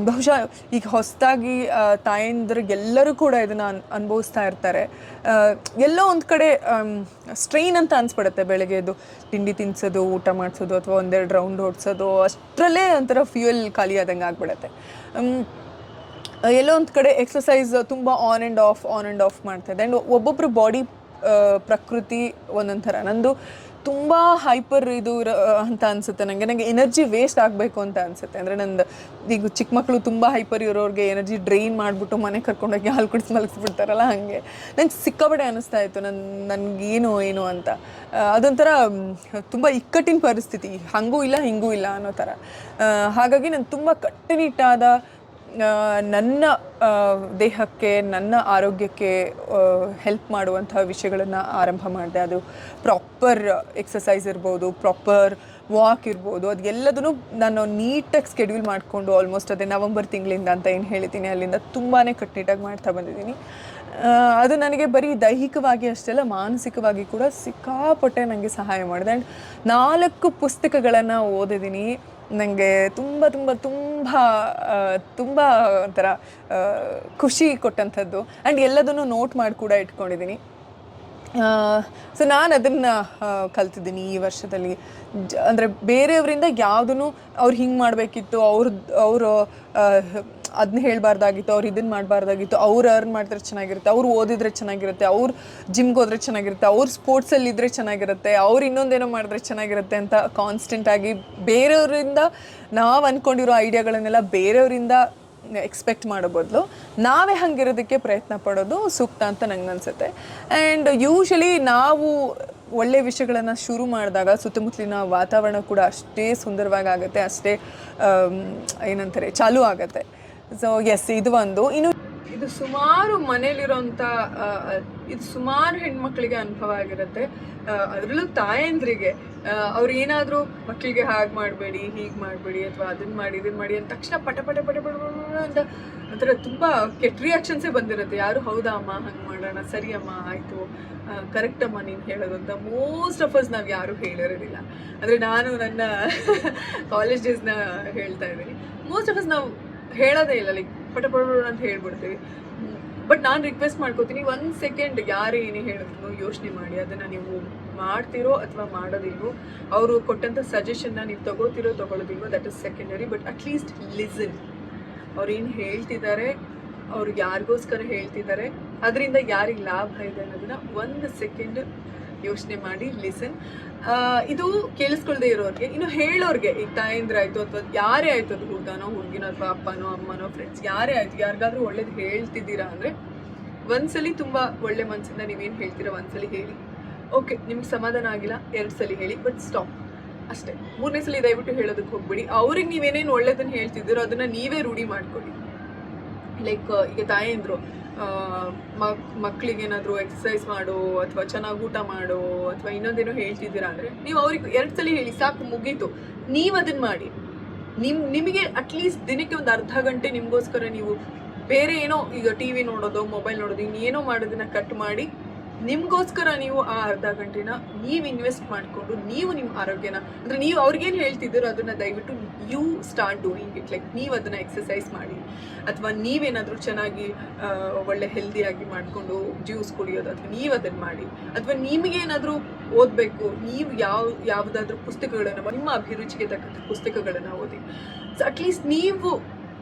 ಬಹುಶಃ ಈಗ ಹೊಸದಾಗಿ ತಾಯಂದ್ರಿಗೆಲ್ಲರೂ ಕೂಡ ಇದನ್ನು ಅನುಭವಿಸ್ತಾ ಇರ್ತಾರೆ. ಎಲ್ಲೋ ಒಂದು ಕಡೆ ಸ್ಟ್ರೈನ್ ಅಂತ ಅನಿಸ್ಬಿಡುತ್ತೆ. ಬೆಳಗ್ಗೆ ಎದ್ದು ತಿಂಡಿ ತಿನ್ನಿಸೋದು, ಊಟ ಮಾಡಿಸೋದು, ಅಥವಾ ಒಂದೆರಡು ರೌಂಡ್ ಓಡಿಸೋದು, ಅಷ್ಟರಲ್ಲೇ ಒಂಥರ ಫ್ಯೂಯಲ್ ಖಾಲಿ ಆದಂಗೆ ಆಗ್ಬಿಡುತ್ತೆ. ಎಲ್ಲೋ ಒಂದು ಕಡೆ ಎಕ್ಸಸೈಸ್ ತುಂಬ ಆನ್ ಆ್ಯಂಡ್ ಆಫ್ ಮಾಡ್ತಾಯಿದ್ದೆ. ಆ್ಯಂಡ್ ಒಬ್ಬೊಬ್ಬರು ಬಾಡಿ ಪ್ರಕೃತಿ ಒಂದೊಂದು ಥರ. ನಂದು ತುಂಬ ಹೈಪರ್ ಇದು ಅಂತ ಅನಿಸುತ್ತೆ ನನಗೆ ಎನರ್ಜಿ ವೇಸ್ಟ್ ಆಗಬೇಕು ಅಂತ ಅನಿಸುತ್ತೆ. ಅಂದರೆ ನಂದು ಈಗ ಚಿಕ್ಕ ಮಕ್ಕಳು ತುಂಬ ಹೈಪರ್ ಇರೋರಿಗೆ ಎನರ್ಜಿ ಡ್ರೈನ್ ಮಾಡಿಬಿಟ್ಟು ಮನೆ ಕರ್ಕೊಂಡೋಗಿ ಹಾಲು ಕುಡಿಸಿ ಮಲಗಿಸ್ಬಿಡ್ತಾರಲ್ಲ, ಹಾಗೆ ನಂಗೆ ಸಿಕ್ಕಾಪಟ್ಟೆ ಅನ್ನಿಸ್ತಾ ಇತ್ತು ನನಗೇನು ಏನು ಅಂತ. ಅದೊಂಥರ ತುಂಬ ಇಕ್ಕಟ್ಟಿನ ಪರಿಸ್ಥಿತಿ, ಹಾಗೂ ಇಲ್ಲ ಹಿಂಗೂ ಇಲ್ಲ ಅನ್ನೋ ಥರ. ಹಾಗಾಗಿ ನಾನು ತುಂಬ ಕಟ್ಟುನಿಟ್ಟಾದ ನನ್ನ ದೇಹಕ್ಕೆ, ನನ್ನ ಆರೋಗ್ಯಕ್ಕೆ ಹೆಲ್ಪ್ ಮಾಡುವಂಥ ವಿಷಯಗಳನ್ನು ಆರಂಭ ಮಾಡಿದೆ. ಅದು ಪ್ರಾಪರ್ ಎಕ್ಸಸೈಸ್ ಇರ್ಬೋದು, ಪ್ರಾಪರ್ ವಾಕ್ ಇರ್ಬೋದು, ಅದು ಎಲ್ಲದೂ ನಾನು ನೀಟಾಗಿ ಸ್ಕೆಡ್ಯೂಲ್ ಮಾಡಿಕೊಂಡು ಆಲ್ಮೋಸ್ಟ್ ಅದೇ ನವಂಬರ್ ತಿಂಗಳಿಂದ ಅಂತ ಏನು ಹೇಳ್ತೀನಿ ಅಲ್ಲಿಂದ ತುಂಬಾ ಕಟ್ಟುನಿಟ್ಟಾಗಿ ಮಾಡ್ತಾ ಬಂದಿದ್ದೀನಿ. ಅದು ನನಗೆ ಬರೀ ದೈಹಿಕವಾಗಿ ಅಷ್ಟೇ ಅಲ್ಲ, ಮಾನಸಿಕವಾಗಿ ಕೂಡ ಸಿಕ್ಕಾಪಟ್ಟೆ ನನಗೆ ಸಹಾಯ ಮಾಡಿದೆ. ಆ್ಯಂಡ್ 4 ಪುಸ್ತಕಗಳನ್ನು ಓದಿದ್ದೀನಿ. ನನಗೆ ತುಂಬ ತುಂಬ ತುಂಬ ತುಂಬ ಒಂಥರ ಖುಷಿ ಕೊಟ್ಟಂಥದ್ದು. ಆ್ಯಂಡ್ ಎಲ್ಲದನ್ನು ನೋಟ್ ಮಾಡಿ ಕೂಡ ಇಟ್ಕೊಂಡಿದ್ದೀನಿ. ಸೊ ನಾನು ಅದನ್ನು ಕಲ್ತಿದ್ದೀನಿ ಈ ವರ್ಷದಲ್ಲಿ. ಅಂದರೆ ಬೇರೆಯವರಿಂದ ಯಾವುದೂ ಅವ್ರು ಹಿಂಗೆ ಮಾಡಬೇಕಿತ್ತು, ಅವರು ಅದನ್ನ ಹೇಳಬಾರ್ದಾಗಿತ್ತು, ಅವ್ರು ಇದನ್ನು ಮಾಡಬಾರ್ದಾಗಿತ್ತು, ಅವ್ರು ಅರ್ನ್ ಮಾಡಿದ್ರೆ ಚೆನ್ನಾಗಿರುತ್ತೆ, ಅವ್ರು ಓದಿದ್ರೆ ಚೆನ್ನಾಗಿರುತ್ತೆ, ಅವ್ರು ಜಿಮ್ಗೆ ಹೋದ್ರೆ ಚೆನ್ನಾಗಿರುತ್ತೆ, ಅವ್ರು ಸ್ಪೋರ್ಟ್ಸಲ್ಲಿ ಇದ್ದರೆ ಚೆನ್ನಾಗಿರುತ್ತೆ, ಅವ್ರು ಇನ್ನೊಂದೇನೋ ಮಾಡಿದ್ರೆ ಚೆನ್ನಾಗಿರುತ್ತೆ ಅಂತ ಕಾನ್ಸ್ಟೆಂಟಾಗಿ ಬೇರೆಯವರಿಂದ ನಾವು ಅಂದ್ಕೊಂಡಿರೋ ಐಡಿಯಾಗಳನ್ನೆಲ್ಲ ಬೇರೆಯವರಿಂದ ಎಕ್ಸ್ಪೆಕ್ಟ್ ಮಾಡೋ ಬದಲು ನಾವೇ ಹಂಗಿರೋದಕ್ಕೆ ಪ್ರಯತ್ನ ಪಡೋದು ಸೂಕ್ತ ಅಂತ ನಂಗೆ ಅನಿಸುತ್ತೆ. ಆ್ಯಂಡ್ ಯೂಶಲಿ ನಾವು ಒಳ್ಳೆ ವಿಷಯಗಳನ್ನು ಶುರು ಮಾಡಿದಾಗ ಸುತ್ತಮುತ್ತಲಿನ ವಾತಾವರಣ ಕೂಡ ಅಷ್ಟೇ ಸುಂದರವಾಗಿ ಆಗುತ್ತೆ, ಅಷ್ಟೇ ಏನಂತಾರೆ ಚಾಲೂ ಆಗುತ್ತೆ. ಸೊ ಎಸ್, ಇದು ಒಂದು. ಇನ್ನು ಇದು ಸುಮಾರು ಮನೇಲಿರೋಂಥ ಇದು ಸುಮಾರು ಹೆಣ್ಮಕ್ಳಿಗೆ ಅನುಭವ ಆಗಿರುತ್ತೆ. ಅದರಲ್ಲೂ ತಾಯಂದ್ರಿಗೆ ಅವ್ರು ಏನಾದರೂ ಮಕ್ಕಳಿಗೆ ಹಾಗೆ ಮಾಡಬೇಡಿ, ಹೀಗೆ ಮಾಡಬೇಡಿ, ಅಥವಾ ಅದನ್ನು ಮಾಡಿ ಇದನ್ನು ಮಾಡಿ ಅಂದ ತಕ್ಷಣ ಪಟ ಪಟ ಪಟ ಪಟ ಅಂತ ಒಂಥರ ತುಂಬ ಕೆಟ್ಟ ರಿಯಾಕ್ಷನ್ಸೇ ಬಂದಿರುತ್ತೆ. ಯಾರು ಹೌದಾ ಅಮ್ಮ, ಹಂಗೆ ಮಾಡೋಣ, ಸರಿ ಅಮ್ಮ, ಆಯಿತು, ಕರೆಕ್ಟ್ ಅಮ್ಮ ನೀನು ಹೇಳೋದು ಅಂತ ಮೋಸ್ಟ್ ಆಫ್ ಅಸ್ ನಾವು ಯಾರೂ ಹೇಳಿರೋದಿಲ್ಲ. ಅಂದರೆ ನಾನು ನನ್ನ ಕಾಲೇಜ್ ಡೇಸ್ನ ಹೇಳ್ತಾ ಇದ್ದೀನಿ. ಮೋಸ್ಟ್ ಆಫ್ ಅಸ್ ನಾವು ಹೇಳೋದೇ ಇಲ್ಲ, ಲೈಕ್ ಪಟ ಪಟ ಅಂತ ಹೇಳ್ಬಿಡ್ತೀವಿ. ಬಟ್ ನಾನು ರಿಕ್ವೆಸ್ಟ್ ಮಾಡ್ಕೋತೀನಿ, 1 ಸೆಕೆಂಡ್ ಯಾರೇ ಏನೇ ಹೇಳಿದ್ರು ಯೋಚನೆ ಮಾಡಿ ಅದನ್ನು ನೀವು ಮಾಡ್ತಿರೋ ಅಥವಾ ಮಾಡೋದಿಲ್ವೋ, ಅವರು ಕೊಟ್ಟಂಥ ಸಜೆಷನ್ನ ನೀವು ತೊಗೊಳ್ಳೋದಿಲ್ವೋ, that is secondary. But at least listen. ಅವ್ರು ಏನು ಹೇಳ್ತಿದ್ದಾರೆ, ಅವ್ರು ಯಾರಿಗೋಸ್ಕರ ಹೇಳ್ತಿದ್ದಾರೆ, ಅದರಿಂದ ಯಾರಿಗೆ ಲಾಭ ಇದೆ ಅನ್ನೋದನ್ನ 1 ಸೆಕೆಂಡ್ ಯೋಚನೆ ಮಾಡಿ ಲಿಸನ್. ಇದು ಕೇಳಿಸ್ಕೊಳ್ದೇ ಇರೋರಿಗೆ. ಇನ್ನು ಹೇಳೋರಿಗೆ, ಈಗ ತಾಯಂದ್ರಾಯ್ತು ಅಥವಾ ಯಾರೇ ಆಯಿತು, ಅದು ಹುಡುಗನೋ ಹುಡುಗಿನೋ ಅಥವಾ ಅಪ್ಪನೋ ಅಮ್ಮನೋ ಫ್ರೆಂಡ್ಸ್ ಯಾರೇ ಆಯಿತು, ಯಾರಿಗಾದ್ರೂ ಒಳ್ಳೇದು ಹೇಳ್ತಿದ್ದೀರಾ ಅಂದರೆ ಒಂದ್ಸಲಿ ತುಂಬ ಒಳ್ಳೆ ಮನಸ್ಸಿಂದ ನೀವೇನು ಹೇಳ್ತೀರಾ ಒಂದ್ಸಲಿ ಹೇಳಿ. ಓಕೆ, ನಿಮ್ಗೆ ಸಮಾಧಾನ ಆಗಿಲ್ಲ 2 ಸಲ ಹೇಳಿ, ಬಟ್ ಸ್ಟಾಪ್ ಅಷ್ಟೇ. 3ನೇ ಸಲ ದಯವಿಟ್ಟು ಹೇಳೋದಕ್ಕೆ ಹೋಗ್ಬೇಡಿ. ಅವ್ರಿಗೆ ನೀವೇನೇನು ಒಳ್ಳೇದನ್ನು ಹೇಳ್ತಿದ್ದೀರೋ ಅದನ್ನು ನೀವೇ ರೂಢಿ ಮಾಡ್ಕೊಳ್ಳಿ. ಲೈಕ್ ಈಗ ತಾಯಂದ್ರು ಮಕ್ಕಳಿಗೇನಾದರೂ ಎಕ್ಸಸೈಸ್ ಮಾಡು ಅಥವಾ ಚೆನ್ನಾಗಿ ಊಟ ಮಾಡು ಅಥವಾ ಇನ್ನೊಂದೇನೋ ಹೇಳ್ತಿದ್ದೀರಾ ಅಂದರೆ ನೀವು ಅವ್ರಿಗೆ 2 ಸಲ ಹೇಳಿ, ಸಾಕು, ಮುಗೀತು. ನೀವು ಅದನ್ನು ಮಾಡಿ. ನಿಮಗೆ ಅಟ್ಲೀಸ್ಟ್ ದಿನಕ್ಕೆ ಒಂದು ಅರ್ಧ ಗಂಟೆ ನಿಮಗೋಸ್ಕರ ನೀವು ಬೇರೆ ಏನೋ, ಈಗ ಟಿ ವಿ ನೋಡೋದು, ಮೊಬೈಲ್ ನೋಡೋದು, ಇನ್ನೇನೋ ಮಾಡೋದನ್ನ ಕಟ್ ಮಾಡಿ ನಿಮಗೋಸ್ಕರ ನೀವು ಆ ಅರ್ಧ ಗಂಟೆನ ನೀವು ಇನ್ವೆಸ್ಟ್ ಮಾಡಿಕೊಂಡು ನೀವು ನಿಮ್ಮ ಆರೋಗ್ಯನ, ಅಂದರೆ ನೀವು ಅವ್ರಿಗೇನು ಹೇಳ್ತಿದ್ದೀರೋ ಅದನ್ನು ದಯವಿಟ್ಟು you start doing it. Like ನೀವು ಅದನ್ನು ಎಕ್ಸಸೈಸ್ ಮಾಡಿ, ಅಥವಾ ನೀವೇನಾದರೂ ಚೆನ್ನಾಗಿ ಒಳ್ಳೆ ಹೆಲ್ದಿಯಾಗಿ ಮಾಡಿಕೊಂಡು ಜ್ಯೂಸ್ ಕುಡಿಯೋದು, ಅಥವಾ ನೀವು ಅದನ್ನು ಮಾಡಿ, ಅಥವಾ ನಿಮಗೇನಾದರೂ ಓದಬೇಕು, ನೀವು ಯಾವುದಾದ್ರೂ ಪುಸ್ತಕಗಳನ್ನು, ನಿಮ್ಮ ಅಭಿರುಚಿಗೆ ತಕ್ಕಂಥ ಪುಸ್ತಕಗಳನ್ನು ಓದಿ. ಸೊ ಅಟ್ಲೀಸ್ಟ್ ನೀವು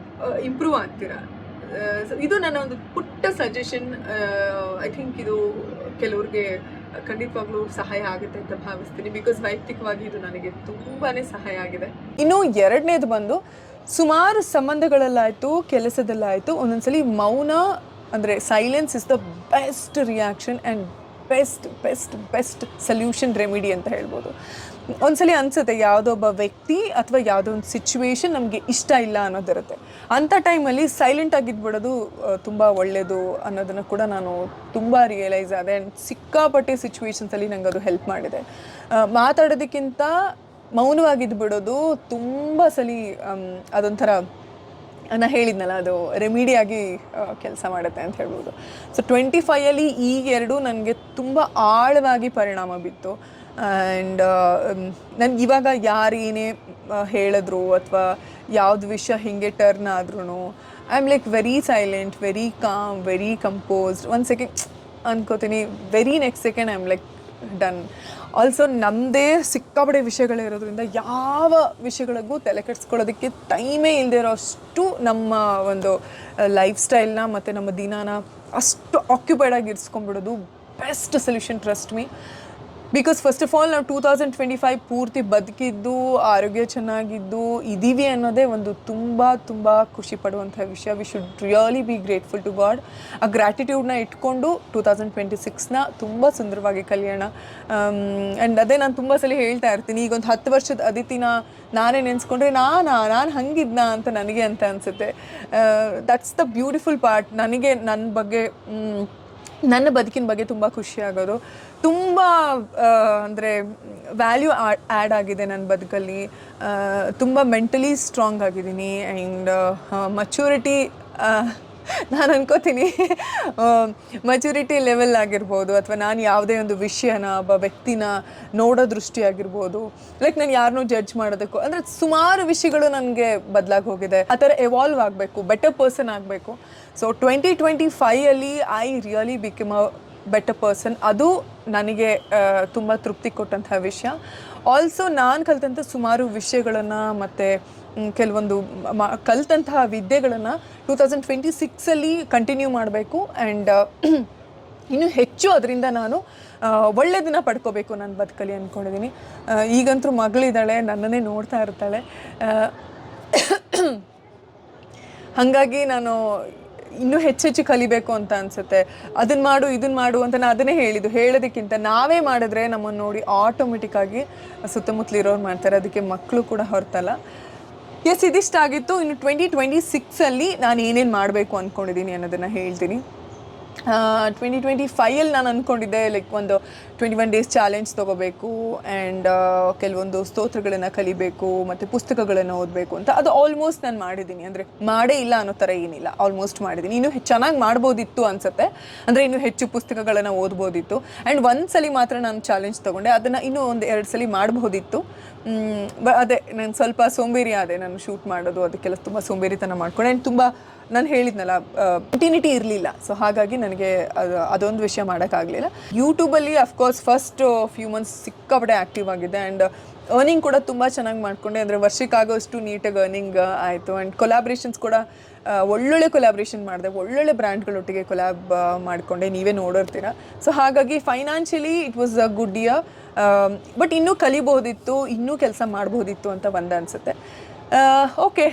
ಇಂಪ್ರೂವ್ ಆಗ್ತೀರಾ. ಇದು ನನ್ನ ಒಂದು ಪುಟ್ಟ ಸಜೆಷನ್. ಐ ಥಿಂಕ್ ಇದು ಕೆಲವ್ರಿಗೆ ಖಂಡಿತವಾಗ್ಲೂ ಸಹಾಯ ಆಗುತ್ತೆ ಅಂತ ಭಾವಿಸ್ತೀನಿ. ಬಿಕಾಸ್ ವೈಯಕ್ತಿಕವಾಗಿ ಇದು ನನಗೆ ತುಂಬಾ ಸಹಾಯ ಆಗಿದೆ. ಇನ್ನು 2ನೇದು ಬಂದು, ಸುಮಾರು ಸಂಬಂಧಗಳಲ್ಲಾಯಿತು, ಕೆಲಸದಲ್ಲಾಯಿತು, ಒಂದೊಂದ್ಸಲಿ ಮೌನ ಅಂದರೆ silence is the best reaction and best solution remedy ಅಂತ ಹೇಳ್ಬೋದು. ಒಂದ್ಸಲಿ ಅನಿಸುತ್ತೆ ಯಾವುದೋ ಒಬ್ಬ ವ್ಯಕ್ತಿ ಅಥವಾ ಯಾವುದೋ ಒಂದು ಸಿಚುವೇಶನ್ ನಮಗೆ ಇಷ್ಟ ಇಲ್ಲ ಅನ್ನೋದಿರುತ್ತೆ. ಅಂಥ ಟೈಮಲ್ಲಿ ಸೈಲೆಂಟ್ ಆಗಿದ್ಬಿಡೋದು ತುಂಬ ಒಳ್ಳೆಯದು ಅನ್ನೋದನ್ನು ಕೂಡ ನಾನು ತುಂಬ ರಿಯಲೈಸ್ ಆದೆ. ಆ್ಯಂಡ್ ಸಿಕ್ಕಾಪಟ್ಟೆ ಸಿಚುವೇಶನ್ಸಲ್ಲಿ ನಂಗೆ ಅದು ಹೆಲ್ಪ್ ಮಾಡಿದೆ. ಮಾತಾಡೋದಕ್ಕಿಂತ ಮೌನವಾಗಿದ್ಬಿಡೋದು ತುಂಬ ಸಲ ಅದೊಂಥರ ನಾನು ಹೇಳಿದ್ನಲ್ಲ, ಅದು ರೆಮಿಡಿಯಾಗಿ ಕೆಲಸ ಮಾಡುತ್ತೆ ಅಂತ ಹೇಳ್ಬೋದು. ಸೊ 25ಅಲ್ಲಿ ಈ 2 ನನಗೆ ತುಂಬ ಆಳವಾಗಿ ಪರಿಣಾಮ ಬಿತ್ತು. ಆ್ಯಂಡ್ ನನಗೆ ಇವಾಗ ಯಾರೇನೇ ಹೇಳಿದ್ರು ಅಥವಾ ಯಾವ್ದು ವಿಷಯ ಹೀಗೆ ಟರ್ನ್ ಆದ್ರೂ I am like very silent, very calm, very composed. 1 second ಅನ್ಕೋತೀನಿ, very next second I am like done. Also ನಮ್ಮದೇ ಸಿಕ್ಕಾಪಟ್ಟೆ ವಿಷಯಗಳಿರೋದ್ರಿಂದ ಯಾವ ವಿಷಯಗಳಿಗೂ ತಲೆ ಕೆಡಿಸ್ಕೊಳ್ಳೋದಕ್ಕೆ ಟೈಮೇ ಇಲ್ಲದೆ ಇರೋ ಅಷ್ಟು ನಮ್ಮ ಒಂದು ಲೈಫ್ ಸ್ಟೈಲ್ನ ಮತ್ತು ನಮ್ಮ ದಿನಾನ ಅಷ್ಟು ಆಕ್ಯುಪೈಡ್ ಆಗಿ ಇರಿಸ್ಕೊಂಡ್ಬಿಡೋದು best solution, trust me. Because first of all ನಾವು 2025 ಪೂರ್ತಿ ಬದುಕಿದ್ದು, ಆರೋಗ್ಯ ಚೆನ್ನಾಗಿದ್ದು ಇದ್ದೀವಿ ಅನ್ನೋದೇ ಒಂದು ತುಂಬ ಖುಷಿ ಪಡುವಂಥ ವಿಷಯ. We should really be grateful to God. ಆ ಗ್ರ್ಯಾಟಿಟ್ಯೂಡ್ನ ಇಟ್ಕೊಂಡು 2026ನ ತುಂಬ ಸುಂದರವಾಗಿ ಕಲಿಯೋಣ. ಆ್ಯಂಡ್ ಅದೇ ನಾನು ತುಂಬ ಸಲ ಹೇಳ್ತಾ ಇರ್ತೀನಿ, ಈಗ ಒಂದು 10 ವರ್ಷದ ಅದಿತಿನ ನಾನೇ ನೆನೆಸ್ಕೊಂಡ್ರೆ ನಾನು ಹಂಗಿದ್ನಾ ಅಂತ ನನಗೆ ಅಂತ ಅನಿಸುತ್ತೆ. That's the beautiful part. ನನಗೆ ನನ್ನ ಬದುಕಿನ ಬಗ್ಗೆ ತುಂಬ ಖುಷಿಯಾಗೋದು. ತುಂಬ ಅಂದರೆ ವ್ಯಾಲ್ಯೂ ಆ್ಯಡ್ ಆಗಿದೆ ನನ್ನ ಬದುಕಲ್ಲಿ. ತುಂಬ ಮೆಂಟಲಿ ಸ್ಟ್ರಾಂಗ್ ಆಗಿದ್ದೀನಿ. ಆ್ಯಂಡ್ ಮಚ್ಯೂರಿಟಿ, ನಾನು ಅನ್ಕೋತೀನಿ ಮಚ್ಯೂರಿಟಿ ಲೆವೆಲ್ ಆಗಿರ್ಬೋದು, ಅಥವಾ ನಾನು ಯಾವುದೇ ಒಂದು ವಿಷಯನ, ಒಬ್ಬ ವ್ಯಕ್ತಿನ ನೋಡೋ ದೃಷ್ಟಿ ಆಗಿರ್ಬೋದು, ಲೈಕ್ ನಾನು ಯಾರನ್ನೂ ಜಡ್ಜ್ ಮಾಡೋದಕ್ಕೂ, ಅಂದರೆ ಸುಮಾರು ವಿಷಯಗಳು ನನಗೆ ಬದಲಾಗಿ ಹೋಗಿದೆ. ಆ ಥರ ಎವಾಲ್ವ್ ಆಗಬೇಕು, ಬೆಟರ್ ಪರ್ಸನ್ ಆಗಬೇಕು. ಸೊ 2025ಅಲ್ಲಿ I really become a better person. ಅದು ನನಗೆ ತುಂಬ ತೃಪ್ತಿ ಕೊಟ್ಟಂತಹ ವಿಷಯ. ಆಲ್ಸೋ ನಾನು ಕಲಿತಂಥ ಸುಮಾರು ವಿಷಯಗಳನ್ನು ಮತ್ತು ಕೆಲವೊಂದು ಕಲಿತಂತಹ ವಿದ್ಯೆಗಳನ್ನು 2026 ಕಂಟಿನ್ಯೂ ಮಾಡಬೇಕು ಆ್ಯಂಡ್ ಇನ್ನೂ ಹೆಚ್ಚು ಅದರಿಂದ ನಾನು ಒಳ್ಳೆಯದನ್ನ ಪಡ್ಕೋಬೇಕು ನನ್ನ ಬದುಕಲ್ಲಿ ಅಂದ್ಕೊಂಡಿದ್ದೀನಿ. ಈಗಂತೂ ಮಗಳಿದ್ದಾಳೆ, ನನ್ನನ್ನೇ ನೋಡ್ತಾ ಇರ್ತಾಳೆ. ಹಾಗಾಗಿ ನಾನು ಇನ್ನೂ ಹೆಚ್ಚೆಚ್ಚು ಕಲಿಬೇಕು ಅಂತ ಅನಿಸುತ್ತೆ. ಅದನ್ನು ಮಾಡು ಇದನ್ನು ಮಾಡು ಅಂತ ನಾನು ಅದನ್ನೇ ಹೇಳೋದಕ್ಕಿಂತ ನಾವೇ ಮಾಡಿದ್ರೆ ನಮ್ಮನ್ನು ನೋಡಿ ಆಟೋಮೆಟಿಕ್ಕಾಗಿ ಸುತ್ತಮುತ್ತಲಿರೋರು ಮಾಡ್ತಾರೆ. ಅದಕ್ಕೆ ಮಕ್ಕಳು ಕೂಡ ಹೊರತಲ್ಲ. ಎಸ್, ಇದಿಷ್ಟಾಗಿತ್ತು. ಇನ್ನು 2026 ನಾನು ಏನೇನು ಮಾಡಬೇಕು ಅಂದ್ಕೊಂಡಿದ್ದೀನಿ ಅನ್ನೋದನ್ನು ಹೇಳ್ತೀನಿ. 2025 ನಾನು ಅಂದ್ಕೊಂಡಿದ್ದೆ ಲೈಕ್ ಒಂದು 21 ಡೇಸ್ ಚಾಲೆಂಜ್ ತೊಗೋಬೇಕು ಆ್ಯಂಡ್ ಕೆಲವೊಂದು ಸ್ತೋತ್ರಗಳನ್ನು ಕಲಿಬೇಕು ಮತ್ತು ಪುಸ್ತಕಗಳನ್ನು ಓದಬೇಕು ಅಂತ. ಅದು ಆಲ್ಮೋಸ್ಟ್ ನಾನು ಮಾಡಿದ್ದೀನಿ. ಅಂದರೆ ಮಾಡೇ ಇಲ್ಲ ಅನ್ನೋ ಥರ ಏನಿಲ್ಲ, ಆಲ್ಮೋಸ್ಟ್ ಮಾಡಿದ್ದೀನಿ. ಇನ್ನೂ ಚೆನ್ನಾಗಿ ಮಾಡ್ಬೋದಿತ್ತು ಅನಿಸುತ್ತೆ. ಅಂದರೆ ಇನ್ನೂ ಹೆಚ್ಚು ಪುಸ್ತಕಗಳನ್ನು ಓದ್ಬೋದಿತ್ತು. ಆ್ಯಂಡ್ ಒಂದು ಸಲ ಮಾತ್ರ ನಾನು ಚಾಲೆಂಜ್ ತೊಗೊಂಡೆ, ಅದನ್ನು ಇನ್ನೂ ಒಂದು 2 ಸಲ ಮಾಡ್ಬೋದಿತ್ತು. ಅದೇ ನಾನು ಸ್ವಲ್ಪ ಸೋಂಬೇರಿ ಆದೆ. ನಾನು ಶೂಟ್ ಮಾಡೋದು ಅದಕ್ಕೆಲ್ಲ ತುಂಬ ಸೋಂಬೇರಿತನ ಮಾಡ್ಕೊಂಡೆ. ಆ್ಯಂಡ್ ತುಂಬ ನಾನು ಹೇಳಿದ್ನಲ್ಲ, ಕಂಟಿನ್ಯೂಟಿ ಇರಲಿಲ್ಲ. ಸೊ ಹಾಗಾಗಿ ನನಗೆ ಅದೊಂದು ವಿಷಯ ಮಾಡೋಕ್ಕಾಗಲಿಲ್ಲ. ಯೂಟ್ಯೂಬಲ್ಲಿ ಅಫ್ಕೋರ್ಸ್ ಫಸ್ಟ್ ಫ್ಯೂ ಮಂತ್ಸ್ ಸಿಕ್ಕಾಪಟ್ಟೆ ಆ್ಯಕ್ಟಿವ್ ಆಗಿದ್ದೆ ಆ್ಯಂಡ್ ಅರ್ನಿಂಗ್ ಕೂಡ ತುಂಬ ಚೆನ್ನಾಗಿ ಮಾಡ್ಕೊಂಡೆ. ಅಂದರೆ ವರ್ಷಕ್ಕಾಗೋಷ್ಟು ನೀಟಾಗಿ ಅರ್ನಿಂಗ್ ಆಯಿತು. ಆ್ಯಂಡ್ ಕೊಲಾಬ್ರೇಷನ್ಸ್ ಕೂಡ ಒಳ್ಳೊಳ್ಳೆ ಕೊಲಾಬ್ರೇಷನ್ ಮಾಡಿದೆ, ಒಳ್ಳೊಳ್ಳೆ ಬ್ರ್ಯಾಂಡ್ಗಳೊಟ್ಟಿಗೆ ಕೊಲಾಬ್ ಮಾಡಿಕೊಂಡೆ, ನೀವೇ ನೋಡಿರ್ತೀರ. ಸೊ ಹಾಗಾಗಿ financially it was a good year. But ಇನ್ನೂ ಕಲಿಬೋದಿತ್ತು, ಇನ್ನೂ ಕೆಲಸ ಮಾಡ್ಬೋದಿತ್ತು ಅಂತ ಅನಿಸುತ್ತೆ. ಓಕೆ,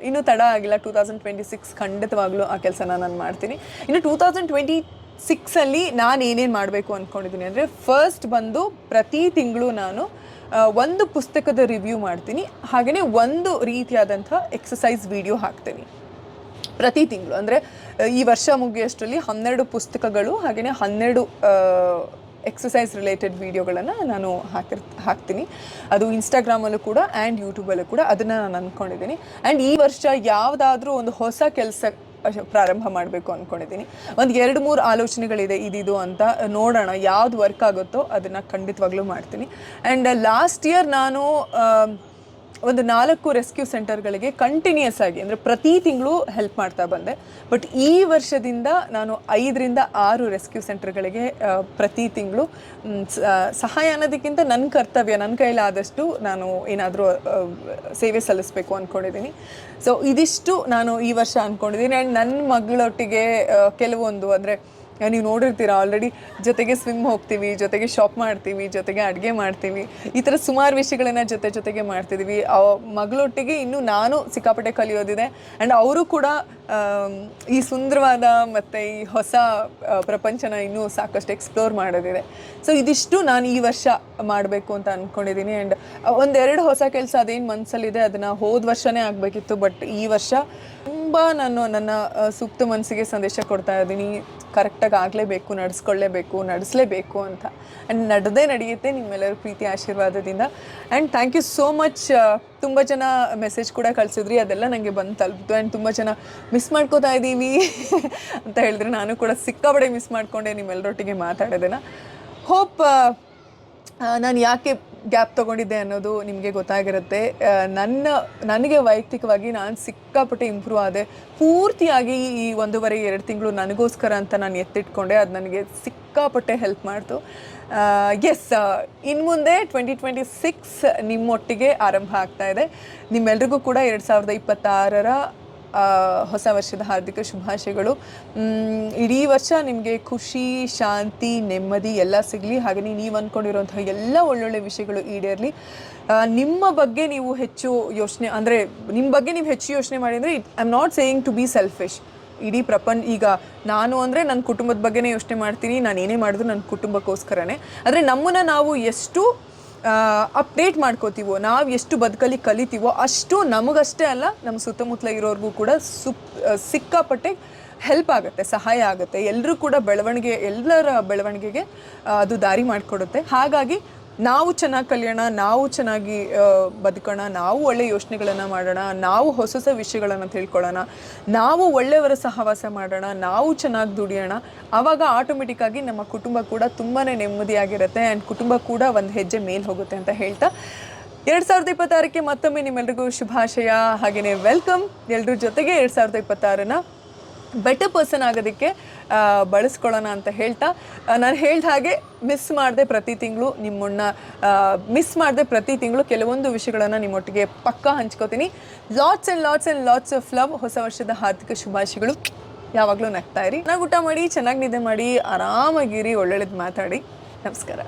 ಇನ್ನೂ ತಡ ಆಗಿಲ್ಲ. 2026 ಖಂಡಿತವಾಗ್ಲೂ ಆ ಕೆಲಸನ ನಾನು ಮಾಡ್ತೀನಿ. ಇನ್ನು 2026 ನಾನು ಏನೇನು ಮಾಡಬೇಕು ಅಂದ್ಕೊಂಡಿದ್ದೀನಿ ಅಂದರೆ, ಫಸ್ಟ್ ಬಂದು ಪ್ರತಿ ತಿಂಗಳು ನಾನು ಒಂದು ಪುಸ್ತಕದ ರಿವ್ಯೂ ಮಾಡ್ತೀನಿ. ಹಾಗೆಯೇ ಒಂದು ರೀತಿಯಾದಂಥ ಎಕ್ಸಸೈಸ್ ವಿಡಿಯೋ ಹಾಕ್ತೀನಿ ಪ್ರತಿ ತಿಂಗಳು. ಅಂದರೆ ಈ ವರ್ಷ ಮುಗಿಯೋಷ್ಟರಲ್ಲಿ 12 ಪುಸ್ತಕಗಳು ಹಾಗೆಯೇ 12 ಎಕ್ಸಸೈಸ್ ರಿಲೇಟೆಡ್ ವೀಡಿಯೋಗಳನ್ನು ನಾನು ಹಾಕ್ತೀನಿ. ಅದು ಇನ್ಸ್ಟಾಗ್ರಾಮಲ್ಲೂ ಕೂಡ ಆ್ಯಂಡ್ ಯೂಟ್ಯೂಬಲ್ಲೂ ಕೂಡ ಅದನ್ನು ನಾನು ಅಂದ್ಕೊಂಡಿದ್ದೀನಿ. ಆ್ಯಂಡ್ ಈ ವರ್ಷ ಯಾವುದಾದ್ರೂ ಒಂದು ಹೊಸ ಕೆಲಸ ಪ್ರಾರಂಭ ಮಾಡಬೇಕು ಅಂದ್ಕೊಂಡಿದ್ದೀನಿ. ಒಂದು 2-3 ಆಲೋಚನೆಗಳಿದೆ ಇದಿದು ಅಂತ. ನೋಡೋಣ ಯಾವ್ದು ವರ್ಕ್ ಆಗುತ್ತೋ ಅದನ್ನು ಖಂಡಿತವಾಗ್ಲೂ ಮಾಡ್ತೀನಿ. ಆ್ಯಂಡ್ ಲಾಸ್ಟ್ ಇಯರ್ ನಾನು ಒಂದು 4 ರೆಸ್ಕ್ಯೂ ಸೆಂಟರ್ಗಳಿಗೆ ಕಂಟಿನ್ಯೂಸ್ ಆಗಿ, ಅಂದರೆ ಪ್ರತಿ ತಿಂಗಳು ಹೆಲ್ಪ್ ಮಾಡ್ತಾ ಬಂದೆ. ಬಟ್ ಈ ವರ್ಷದಿಂದ ನಾನು 5ರಿಂದ 6 ರೆಸ್ಕ್ಯೂ ಸೆಂಟರ್ಗಳಿಗೆ ಪ್ರತಿ ತಿಂಗಳು ಸಹಾಯ ಅನ್ನೋದಕ್ಕಿಂತ ನನ್ನ ಕರ್ತವ್ಯ, ನನ್ನ ಕೈಲಾದಷ್ಟು ನಾನು ಏನಾದರೂ ಸೇವೆ ಸಲ್ಲಿಸಬೇಕು ಅಂದ್ಕೊಂಡಿದ್ದೀನಿ. ಸೊ ಇದಿಷ್ಟು ನಾನು ಈ ವರ್ಷ ಅಂದ್ಕೊಂಡಿದ್ದೀನಿ. ಆ್ಯಂಡ್ ನನ್ನ ಮಗಳೊಟ್ಟಿಗೆ ಕೆಲವೊಂದು, ಅಂದರೆ ನೀವು ನೋಡಿರ್ತೀರ ಆಲ್ರೆಡಿ, ಜೊತೆಗೆ ಸ್ವಿಮ್ ಹೋಗ್ತೀವಿ, ಜೊತೆಗೆ ಶಾಪ್ ಮಾಡ್ತೀವಿ, ಜೊತೆಗೆ ಅಡುಗೆ ಮಾಡ್ತೀವಿ, ಈ ಥರ ಸುಮಾರು ವಿಷಯಗಳನ್ನ ಜೊತೆಗೆ ಮಾಡ್ತಿದ್ದೀವಿ. ಮಗಳೊಟ್ಟಿಗೆ ಇನ್ನೂ ನಾನು ಸಿಕ್ಕಾಪಟ್ಟೆ ಕಲಿಯೋದಿದೆ. ಆ್ಯಂಡ್ ಅವರು ಕೂಡ ಈ ಸುಂದರವಾದ ಮತ್ತು ಈ ಹೊಸ ಪ್ರಪಂಚನ ಇನ್ನೂ ಸಾಕಷ್ಟು ಎಕ್ಸ್ಪ್ಲೋರ್ ಮಾಡೋದಿದೆ. ಸೊ ಇದಿಷ್ಟು ನಾನು ಈ ವರ್ಷ ಮಾಡಬೇಕು ಅಂತ ಅಂದ್ಕೊಂಡಿದ್ದೀನಿ. ಆ್ಯಂಡ್ 1-2 ಹೊಸ ಕೆಲಸ ಅದೇನು ಮನಸ್ಸಲ್ಲಿದೆ ಅದನ್ನು ಹೋದ ವರ್ಷವೇ ಆಗಬೇಕಿತ್ತು. ಬಟ್ ಈ ವರ್ಷ ತುಂಬ ನಾನು ನನ್ನ ಸೂಕ್ತ ಮನಸ್ಸಿಗೆ ಸಂದೇಶ ಕೊಡ್ತಾ ಇದ್ದೀನಿ, ಕರೆಕ್ಟಾಗಿ ಆಗಲೇಬೇಕು, ನಡೆಸಲೇಬೇಕು ಅಂತ. ಆ್ಯಂಡ್ ನಡೆಯುತ್ತೆ ನಿಮ್ಮೆಲ್ಲರ ಪ್ರೀತಿ ಆಶೀರ್ವಾದದಿಂದ. And thank you so much. ತುಂಬ ಜನ ಮೆಸೇಜ್ ಕೂಡ ಕಳಿಸಿದ್ರಿ, ಅದೆಲ್ಲ ನನಗೆ ಬಂದು ತಲುಪಿತು. ಆ್ಯಂಡ್ ತುಂಬ ಜನ ಮಿಸ್ ಮಾಡ್ಕೋತಾ ಇದ್ದೀವಿ ಅಂತ ಹೇಳಿದ್ರೆ, ನಾನು ಕೂಡ ಸಿಕ್ಕಾಪಟ್ಟೆ ಮಿಸ್ ಮಾಡಿಕೊಂಡೆ ನಿಮ್ಮೆಲ್ಲರೊಟ್ಟಿಗೆ ಮಾತಾಡೋದನ್ನು. ಹೋಪ್ ನಾನು ಯಾಕೆ ಗ್ಯಾಪ್ ತೊಗೊಂಡಿದ್ದೆ ಅನ್ನೋದು ನಿಮಗೆ ಗೊತ್ತಾಗಿರುತ್ತೆ. ನನಗೆ ವೈಯಕ್ತಿಕವಾಗಿ ನಾನು ಸಿಕ್ಕಾಪಟ್ಟೆ ಇಂಪ್ರೂವ್ ಆದೆ. ಪೂರ್ತಿಯಾಗಿ ಈ 1.5-2 ತಿಂಗಳು ನನಗೋಸ್ಕರ ಅಂತ ನಾನು ಎತ್ತಿಟ್ಕೊಂಡೆ. ಅದು ನನಗೆ ಸಿಕ್ಕಾಪಟ್ಟೆ ಹೆಲ್ಪ್ ಮಾಡ್ತು. ಎಸ್, ಇನ್ನು ಮುಂದೆ 2026 ನಿಮ್ಮೊಟ್ಟಿಗೆ ಆರಂಭ ಆಗ್ತಾ ಇದೆ. ನಿಮ್ಮೆಲ್ರಿಗೂ ಕೂಡ 2026ರ ಹೊಸ ವರ್ಷದ ಹಾರ್ದಿಕ ಶುಭಾಶಯಗಳು. ಇಡೀ ವರ್ಷ ನಿಮಗೆ ಖುಷಿ, ಶಾಂತಿ, ನೆಮ್ಮದಿ ಎಲ್ಲ ಸಿಗಲಿ. ಹಾಗೆಯೇ ನೀವು ಅಂದ್ಕೊಂಡಿರೋಂತಹ ಎಲ್ಲ ಒಳ್ಳೊಳ್ಳೆ ವಿಷಯಗಳು ಈಡೇರಲಿ. ನಿಮ್ಮ ಬಗ್ಗೆ ನೀವು ಹೆಚ್ಚು ಯೋಚನೆ, ಅಂದರೆ ನಿಮ್ಮ ಬಗ್ಗೆ ನೀವು ಹೆಚ್ಚು ಯೋಚನೆ ಮಾಡಿ. ಅಂದರೆ I am not saying to be selfish. ಇಡೀ ಈಗ ನಾನು ಅಂದರೆ ನನ್ನ ಕುಟುಂಬದ ಬಗ್ಗೆನೇ ಯೋಚನೆ ಮಾಡ್ತೀನಿ. ನಾನು ಏನೇ ಮಾಡಿದ್ರು ನನ್ನ ಕುಟುಂಬಕ್ಕೋಸ್ಕರನೇ. ಆದರೆ ನಮ್ಮನ್ನು ನಾವು ಎಷ್ಟು ಅಪ್ಡೇಟ್ ಮಾಡ್ಕೋತೀವೋ, ನಾವು ಎಷ್ಟು ಬದುಕಲ್ಲಿ ಕಲಿತೀವೋ, ಅಷ್ಟು ನಮಗಷ್ಟೇ ಅಲ್ಲ, ನಮ್ಮ ಸುತ್ತಮುತ್ತಲ ಇರೋರಿಗೂ ಕೂಡ ಸಿಕ್ಕಾಪಟ್ಟೆ ಹೆಲ್ಪ್ ಆಗುತ್ತೆ, ಸಹಾಯ ಆಗುತ್ತೆ. ಎಲ್ಲರೂ ಕೂಡ ಎಲ್ಲರ ಬೆಳವಣಿಗೆಗೆ ಅದು ದಾರಿ ಮಾಡಿಕೊಡುತ್ತೆ. ಹಾಗಾಗಿ ನಾವು ಚೆನ್ನಾಗಿ ಕಲಿಯೋಣ, ನಾವು ಚೆನ್ನಾಗಿ ಬದುಕೋಣ, ನಾವು ಒಳ್ಳೆ ಯೋಚನೆಗಳನ್ನು ಮಾಡೋಣ, ನಾವು ಹೊಸ ಹೊಸ ವಿಷಯಗಳನ್ನು ತಿಳ್ಕೊಳ್ಳೋಣ, ನಾವು ಒಳ್ಳೆಯವರ ಸಹವಾಸ ಮಾಡೋಣ, ನಾವು ಚೆನ್ನಾಗಿ ದುಡಿಯೋಣ. ಆವಾಗ ಆಟೋಮೆಟಿಕ್ಕಾಗಿ ನಮ್ಮ ಕುಟುಂಬ ಕೂಡ ತುಂಬಾ ನೆಮ್ಮದಿಯಾಗಿರುತ್ತೆ. ಆ್ಯಂಡ್ ಕುಟುಂಬ ಕೂಡ ಒಂದು ಹೆಜ್ಜೆ ಮೇಲೆ ಹೋಗುತ್ತೆ ಅಂತ ಹೇಳ್ತಾ 2026ಕ್ಕೆ ಮತ್ತೊಮ್ಮೆ ನಿಮ್ಮೆಲ್ರಿಗೂ ಶುಭಾಶಯ. ಹಾಗೆಯೇ ವೆಲ್ಕಮ್. ಎಲ್ಲರ ಜೊತೆಗೆ 2026ನ ಬೆಟರ್ ಪರ್ಸನ್ ಆಗೋದಕ್ಕೆ ಬಳಸ್ಕೊಳ್ಳೋಣ ಅಂತ ಹೇಳ್ತಾ ನಾನು ಹೇಳ್ದ ಹಾಗೆ ಮಿಸ್ ಮಾಡದೆ ಪ್ರತಿ ತಿಂಗಳು ಕೆಲವೊಂದು ವಿಷಯಗಳನ್ನು ನಿಮ್ಮೊಟ್ಟಿಗೆ ಪಕ್ಕಾ ಹಂಚ್ಕೋತೀನಿ. Lots of love. ಹೊಸ ವರ್ಷದ ಹಾರ್ದಿಕ ಶುಭಾಶಯಗಳು. ಯಾವಾಗಲೂ ನಗ್ತಾ ಇರಿ, ಚೆನ್ನಾಗಿ ಊಟ ಮಾಡಿ, ಚೆನ್ನಾಗಿ ನಿದ್ದೆ ಮಾಡಿ, ಆರಾಮಾಗಿರಿ, ಒಳ್ಳೊಳ್ಳೆದು ಮಾತಾಡಿ. ನಮಸ್ಕಾರ.